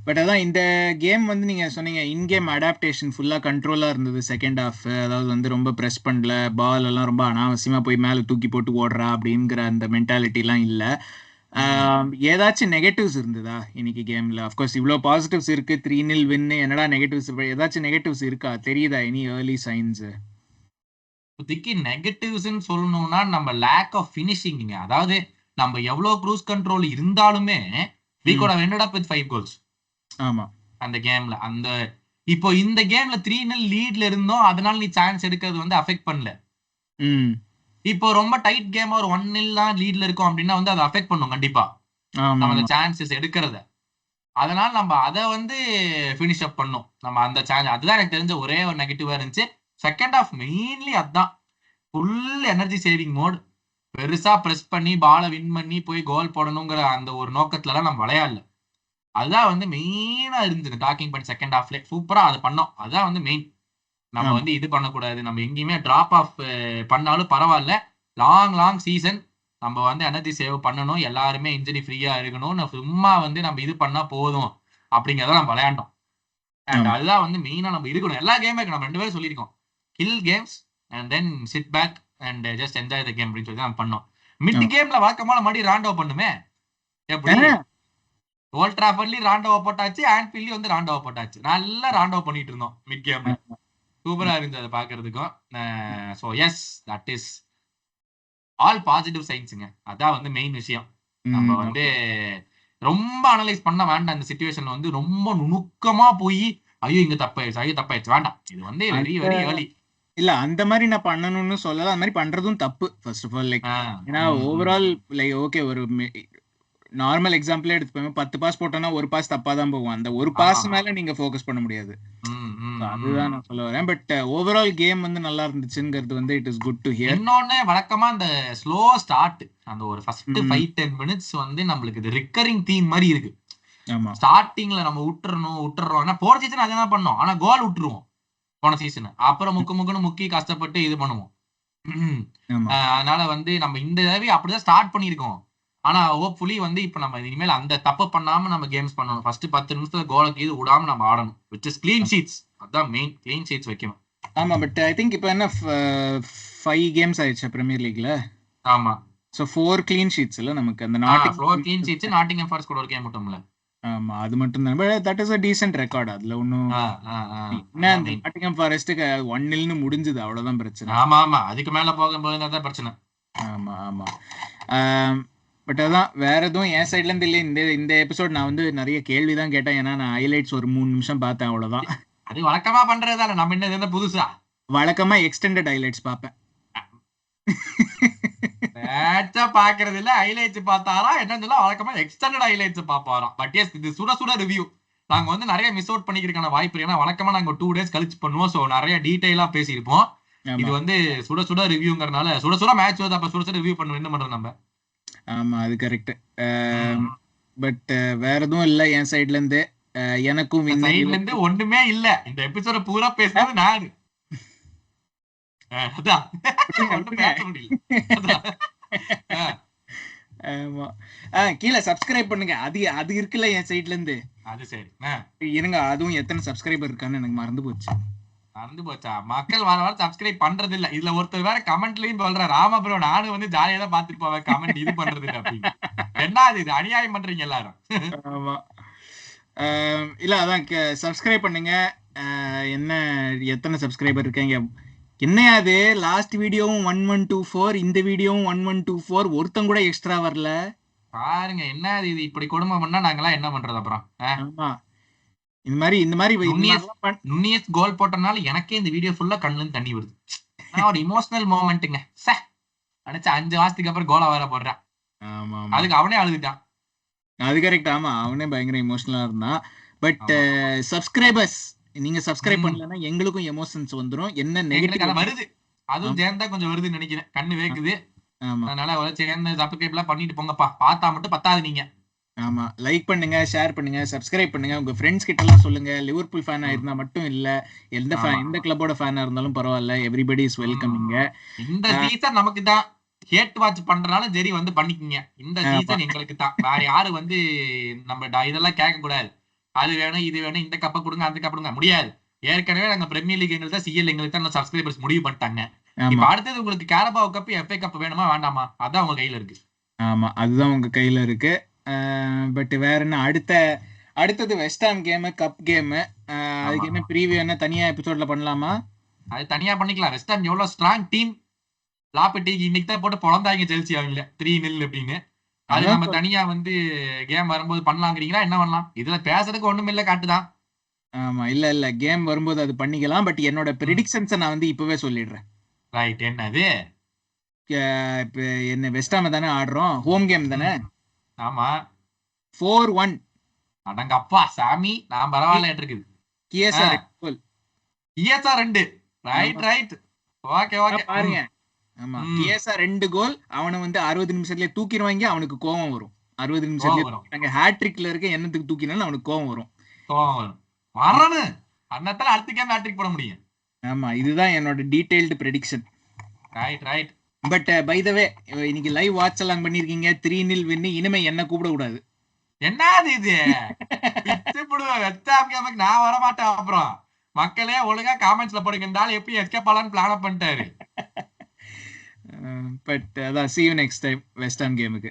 S1: பட் அதான் இந்த கேம் வந்து நீங்க சொன்னீங்க இன்கேம் அடாப்டேஷன் ஃபுல்லா கண்ட்ரோலா இருந்தது செகண்ட் ஹாஃப். அதாவது வந்து ரொம்ப ப்ரெஸ் பண்ணல, பால் எல்லாம் ரொம்ப அனாவசியமா போய் மேல தூக்கி போட்டு ஓடுறா அப்படிங்கிற அந்த மென்டாலிட்டி எல்லாம் இல்ல. ஏதாச்சும் நெகட்டிவ்ஸ் இருந்ததா இன்னைக்கு கேம்ல? அஃப்கோர்ஸ் இவ்வளவு பாசிட்டிவ்ஸ் இருக்கு. 3-0 வின், என்னடா நெகட்டிவ்ஸ்? ஏதாச்சும் நெகட்டிவ்ஸ் இருக்கா? தெரியுதா எனி ஏர்லி சைன்ஸ்?
S2: இப்போதைக்கு நெகட்டிவ்ஸ்ன்னு சொல்லணும்னா நம்ம லேக் ஆஃப் ஃபினிஷிங். அதாவது நம்ம எவ்வளவு க்ரூஸ் கண்ட்ரோல் இருந்தாலுமே we could have ended up with 5 goals.
S1: ஆமா, அந்த
S2: கேம்ல அந்த இப்போ இந்த கேம்ல 3-0 லீட்ல இருந்தோம். அதனால நீ சான்ஸ் எடுக்கிறது வந்து அஃபெக்ட் பண்ணல. இப்போ ரொம்ப டைட் கேம் ஒரு 1-0 தான் லீட்ல இருக்கும் அப்படின்னா வந்து அதை அஃபெக்ட் பண்ணும் கண்டிப்பா நம்ம அந்த சான்சஸ் எடுக்கிறத. அதனால நம்ம அதை வந்து ஃபினிஷ் அப் பண்ணோம். நம்ம அந்த சான்ஸ், அதுதான் எனக்கு தெரிஞ்ச ஒரே ஒரு நெகட்டிவா இருந்துச்சு. செகண்ட் ஹாஃப் மெயின்லி அதான் ஃபுல் எனர்ஜி சேவிங் மோட். பெருசா பிரஸ் பண்ணி பாலை வின் பண்ணி போய் கோல் போடணுங்கிற அந்த ஒரு நோக்கத்துலலாம் நம்ம விளையாடல. அதுதான் வந்து மெயினா இருந்தது டாக்கிங் பாயிண்ட். செகண்ட் ஹாஃப்ல சூப்பரா அது பண்ணோம். அதுதான் வந்து மெயின். நம்ம வந்து இது பண்ணக்கூடாது. நம்ம எங்கேயுமே டிராப் ஆஃப் பண்ணாலும் பரவாயில்ல. லாங் சீசன் நம்ம வந்து எனர்ஜி சேவ் பண்ணணும். எல்லாருமே இன்ஜுரி ஃப்ரீயா இருக்கணும். சும்மா வந்து நம்ம இது பண்ணா போதும் அப்படிங்கிறத நம்ம விளையாண்டோம். அண்ட் அதுதான் வந்து மெயினா நம்ம இருக்கணும். எல்லா கேமே நம்ம 2 பேரும் சொல்லியிருக்கோம், kill games and then sit back and just enjoy the game அப்படின்னு சொல்லி நம்ம பண்ணோம். மிட் கேம்ல வழக்கமான மறுபடியும் ராண்டோ பண்ணுமே. எப்படி ஓல்ட் டிராஃபர்ட்லயும் ராண்டோவா போட்டாச்சு, ஆன்ஃபீல்ட்லயும் வந்து ராண்டோவா போட்டாச்சு. நல்லா ராண்டோ பண்ணிட்டு இருந்தோம் மிட் கேம்ல. சூப்பரா இருந்துச்சு அதை பாக்குறதுக்கும். So yes, that is all positive சைன்ஸுங்க. அதான் வந்து மெயின் விஷயம். நம்ம வந்து ரொம்ப அனலைஸ் பண்ண வேண்டாம். இந்த சிச்சுவேஷன்ல வந்து ரொம்ப நுணுக்கமா போய் ஐயோ இங்க தப்பாயிடுச்சு வேண்டாம். இது வந்து வெரி வெரி ஏர்லி.
S1: இல்ல அந்த மாதிரி நான் பண்ணணும்னு சொல்லல. அந்த மாதிரி பண்றதும் தப்பு ஃபர்ஸ்ட் ஆஃப் ஆல். லைக் ஏன்னா ஓவரால் லைக் ஓகே, ஒரு நார்மல் எக்ஸாம்பிளே எடுத்துப்போம். 10 பாஸ் போட்டோம்னா ஒரு பாஸ் தப்பா தான் போகும். அந்த ஒரு பாஸ் மேல நீங்க ஃபோக்கஸ் பண்ண முடியாது. அதுதான் நான் சொல்ல வரேன். பட் ஓவரால் கேம் வந்து நல்லா இருந்துச்சுங்கிறது வந்து it is good to hear.
S2: இன்னொன்னு வழக்கமா அந்த ஸ்லோ ஸ்டார்ட், அந்த ஒரு ஃபர்ஸ்ட் 5-10 minutes வந்து நம்மளுக்கு இது ரிக்கரிங் தீம் மாதிரி இருக்கு. ஸ்டார்டிங்ல நம்ம விட்டுறோம். ஆனா போன சீசன் அதான் பண்ணோம். ஆனா கோல் விட்டுருவோம் போன சீசன். அப்புறம் முக்குன்னு முக்கி கஷ்டப்பட்டு இது பண்ணுவோம். அதனால வந்து நம்ம இந்த தடவை அப்படிதான் ஸ்டார்ட் பண்ணிருக்கோம். ஆனா ஹோப்ஃபுல்லி வந்து இப்ப நம்ம இனிமேல் அந்த தப்பு பண்ணாம நம்ம கேம்ஸ் பண்ணணும். ஃபர்ஸ்ட் 10 நிமிஷத்துல கோலுக்கு இது விடாம நம்ம ஆடணும். Which is clean sheets. அதான் மெயின், கிளீன் ஷீட்ஸ் வைக்கணும்.
S1: ஆமா, பட் ஐ திங்க் இப்போ என்ன 5 கேம்ஸ் ஆயிடுச்சு பிரீமியர் லீக்ல.
S2: ஆமா,
S1: சோ 4 கிளீன் ஷீட்ஸ் இல்ல நமக்கு. அந்த
S2: 4 கிளீன் ஷீட்ஸ் நாட்டிங்ஹாம் ஃபாரஸ்ட் கூட ஒரு கேம் விட்டோம்ல.
S1: ஆமா, அது மட்டும் தான். But that is a decent record. அதுல ஒண்ணும் என்ன, அந்த நாட்டிங்ஹாம் ஃபாரஸ்ட்க்கு 1-0 முடிஞ்சது, அவ்வளவுதான் பிரச்சனை.
S2: ஆமா, அதுக்கு மேல போகும்போது தான் பிரச்சனை.
S1: ஆமா. பட் அதான் வேற எதுவும் என் சைட்ல இருந்து இல்ல. இந்த எபிசோட் நான் வந்து நிறைய கேள்விதான் கேட்டேன். ஏன்னா நான் ஹைலைட்ஸ் ஒரு 3 நிமிஷம் பார்த்தேன், அவ்வளவுதான்.
S2: அது வழக்கமா பண்றதுதானே. நம்ம என்ன புதுசா?
S1: வழக்கமா எக்ஸ்டெண்டட் ஹைலைட்ஸ் பார்ப்பேன்.
S2: பாக்குறது இல்ல, ஹைலைட்ஸ் பார்த்தாரா என்னன்னு சொல்ல வழக்கமா எக்ஸ்டெண்டட் ஹைலைட்ஸ் பாப்பாராம். பட் எஸ், இது சுட ரிவ்யூ. நாங்க வந்து நிறைய மிஸ் அவுட் பண்ணிக்கிறதுக்கான வாய்ப்பு இருக்கு. ஏன்னா வழக்கமா நாங்க 2 days கழிச்சு பண்ணுவோம். சோ நிறைய டீடைலா பேசியிருப்போம். இது வந்து சுட ரிவ்யூங்கிறதுனால சுட மேட்ச் வருது, அப்ப சுட ரிவ்யூ பண்ணுவோம். என்ன பண்றோம் நம்ம?
S1: ஆமா அது கரெக்ட். பட் வேற எதுவும் இல்ல என் சைடுல இருந்து. எனக்கும்
S2: சைடுல இருந்து ஒண்ணுமே இல்ல. இந்த எபிசோட பூரா பேசுறது நானு. அதான் ஒண்ணும் பேச முடியல.
S1: ஆமா. கீழே சப்ஸ்கிரைப் பண்ணுங்க. அது அது இருக்குல்ல என் சைட்ல இருந்து.
S2: அது சரி
S1: இருங்க, அதுவும் எத்தனை சப்ஸ்கிரைபர் இருக்கான்னு எனக்கு மறந்து போச்சு.
S2: மறந்து போச்சா? மக்கள் வர வர சப்ஸ்கிரைப் பண்றது இல்ல. இதுல ஒருத்தர் வேற கமெண்ட்லயும் சொல்றாரு, ஆமா ப்ரோ நானும் வந்து ஜாலியா தான் பாத்துட்டு போவேன், கமெண்ட் இது பண்றது இல்ல அப்படின்னு. என்ன இது அநியாயம் பண்றீங்க எல்லாரும்.
S1: ஆமா. இல்ல அதான் சப்ஸ்கிரைப் பண்ணுங்க. என்ன எத்தனை சப்ஸ்கிரைபர் இருக்கீங்க? என்னையா அது லாஸ்ட் வீடியோவும் 1124, இந்த வீடியோவும் 1124, ஒருத்தன் கூட எக்ஸ்ட்ரா வரல
S2: பாருங்க. என்ன இது இப்படி கொடுமை பண்ணா நாங்கெல்லாம் என்ன பண்றது அப்புறம்?
S1: ஆமா இந்த மாதிரி
S2: நுண்ணியஸ் கோல் போட்டனால எனக்கே இந்த வீடியோ ஃபுல்லா கண்ணுல இருந்து தண்ணி வருது. ஒரு இமோஷனல் மொமெண்ட்டுங்க. நினைச்சா 5 மாசத்துக்கு அப்புறம் கோலா வேற போடுறான். அதுக்கு அவனே அழுதுட்டான்.
S1: அது கரெக்ட். ஆமா அவனே பயங்கர இமோஷனலா இருந்தான். பட் சப்ஸ்கிரைபர்ஸ் நீங்க சப்ஸ்கிரைப் பண்ணலன்னா எங்களுக்கும் எமோஷன்ஸ் வந்துரும். என்ன நெகட்டிவ்
S2: வருது, அதுவும் சேர்ந்தா கொஞ்சம் வருதுன்னு நினைக்கிறேன். கண்ணு வேக்குது. அதனால சேர்ந்து சப்ஸ்கிரைப் எல்லாம் பண்ணிட்டு போங்கப்பா. பார்த்தா மட்டும் பத்தாது நீங்க.
S1: ஆமா லைக் பண்ணுங்க, ஷேர் பண்ணுங்க, சப்ஸ்கிரைப் பண்ணுங்க. உங்க ஃப்ரெண்ட்ஸ் கிட்ட எல்லாம் சொல்லுங்க. லிவர்பூல் ஃபேனா இருந்தா மட்டும் இல்ல, எந்த கிளப்போட ஃபேனா இருந்தாலும் பரவாயில்ல, எவ்ரிபடி இஸ் வெல்கமிங்.
S2: இந்த சீசன் நமக்கு தான். ஹேட் வாட்ச் பண்றனால சரி வந்து பண்ணிக்கங்க. இந்த சீசன் எங்களுக்கு தான். வேற யாரு வந்து நம்ம இதெல்லாம் கேட்க கூடாது. அது வேணும் இது வேணும், இந்த கப்ப கொடுங்க அந்த கப்ப கொடுங்க முடியாது. ஏற்கனவே நாங்க பிரீமியர் லீக் எங்களுக்கு தான், சிஎல் எங்களுக்கு தான் சப்ஸ்கிரைபர்ஸ் முடிவு பண்ணிட்டாங்க. இப்ப அடுத்தது உங்களுக்கு கேரபாவ் கப், எஃப்ஏ கப் வேணுமா வேண்டாமா? அதான் உங்க கையில இருக்கு.
S1: ஆமா அதுதான் உங்க கையில இருக்கு. பட் வேற என்ன, அடுத்தது வெஸ்ட் கேம், கப் கேம். அதுக்கு என்ன ப்ரீவியூ என்ன தனியா எபிசோட்ல பண்ணலாமா?
S2: அது தனியா பண்ணிக்கலாம். வெஸ்ட் ஹாம் எவ்வளவு ஸ்ட்ராங் டீம். லாபெட்டிக்கு இன்னைக்கு தான் போட்டு பொழந்தாங்க செல்சி அவங்கள 3-0 அப்படின்னு. அது நம்ம தனியா வந்து கேம் வரும்போது பண்ணலாங்கிறீங்களா? என்ன பண்ணலாம்? இதுல பேசுறதுக்கு ஒண்ணும் இல்ல, காட்டுதான்.
S1: ஆமா இல்ல கேம் வரும்போது அது பண்ணிக்கலாம். பட் என்னோட ப்ரெடிக்ஷன்ஸை நான் வந்து இப்பவே சொல்லிடுறேன்.
S2: ரைட். என்னது?
S1: இப்ப என்ன வெஸ்ட் ஹாம் தானே ஆடுறோம், ஹோம் கேம் தானே.
S2: ஆமா
S1: 4-1.
S2: அடங்கப்பா சாமி, நான் பரவாயில்ல இருக்குது.
S1: கியேசா 2.
S2: ரைட். ஓகே ஓகே
S1: பாருங்க. ஆமா கியேசா 2 கோல். அவனை வந்து 60 நிமிஷத்துலயே தூக்கிடுவாங்க. அவனுக்கு கோவம் வரும். 60 நிமிஷத்துலயே ஹேட்ரிக்ல இருக்க என்னத்துக்கு தூக்கினாலும் அவனுக்கு கோவம் வரும்.
S2: அன்னத்தால அடுத்த கேம் ஹேட்ரிக் போட முடியும்.
S1: ஆமா இதுதான் என்னோட detailed prediction.
S2: Right.
S1: But by the way, இன்னைக்கு லைவ் வாட்ச் எல்லாம் பண்ணிருக்கீங்க. 3-0 வின்னு. இனிமே என்ன கூப்பிட கூடாது.
S2: என்னது இது? நான் வர மாட்டேன். அப்புறம் மக்களே ஒழுங்கா காமெண்ட்ஸ்ல போடுங்க. இருந்தாலும் எப்படி எஸ்கேப் ஆலான்னு பிளான் பண்ணிட்டாரு.
S1: பட் அதான் see you next time west Ham கேமுக்கு.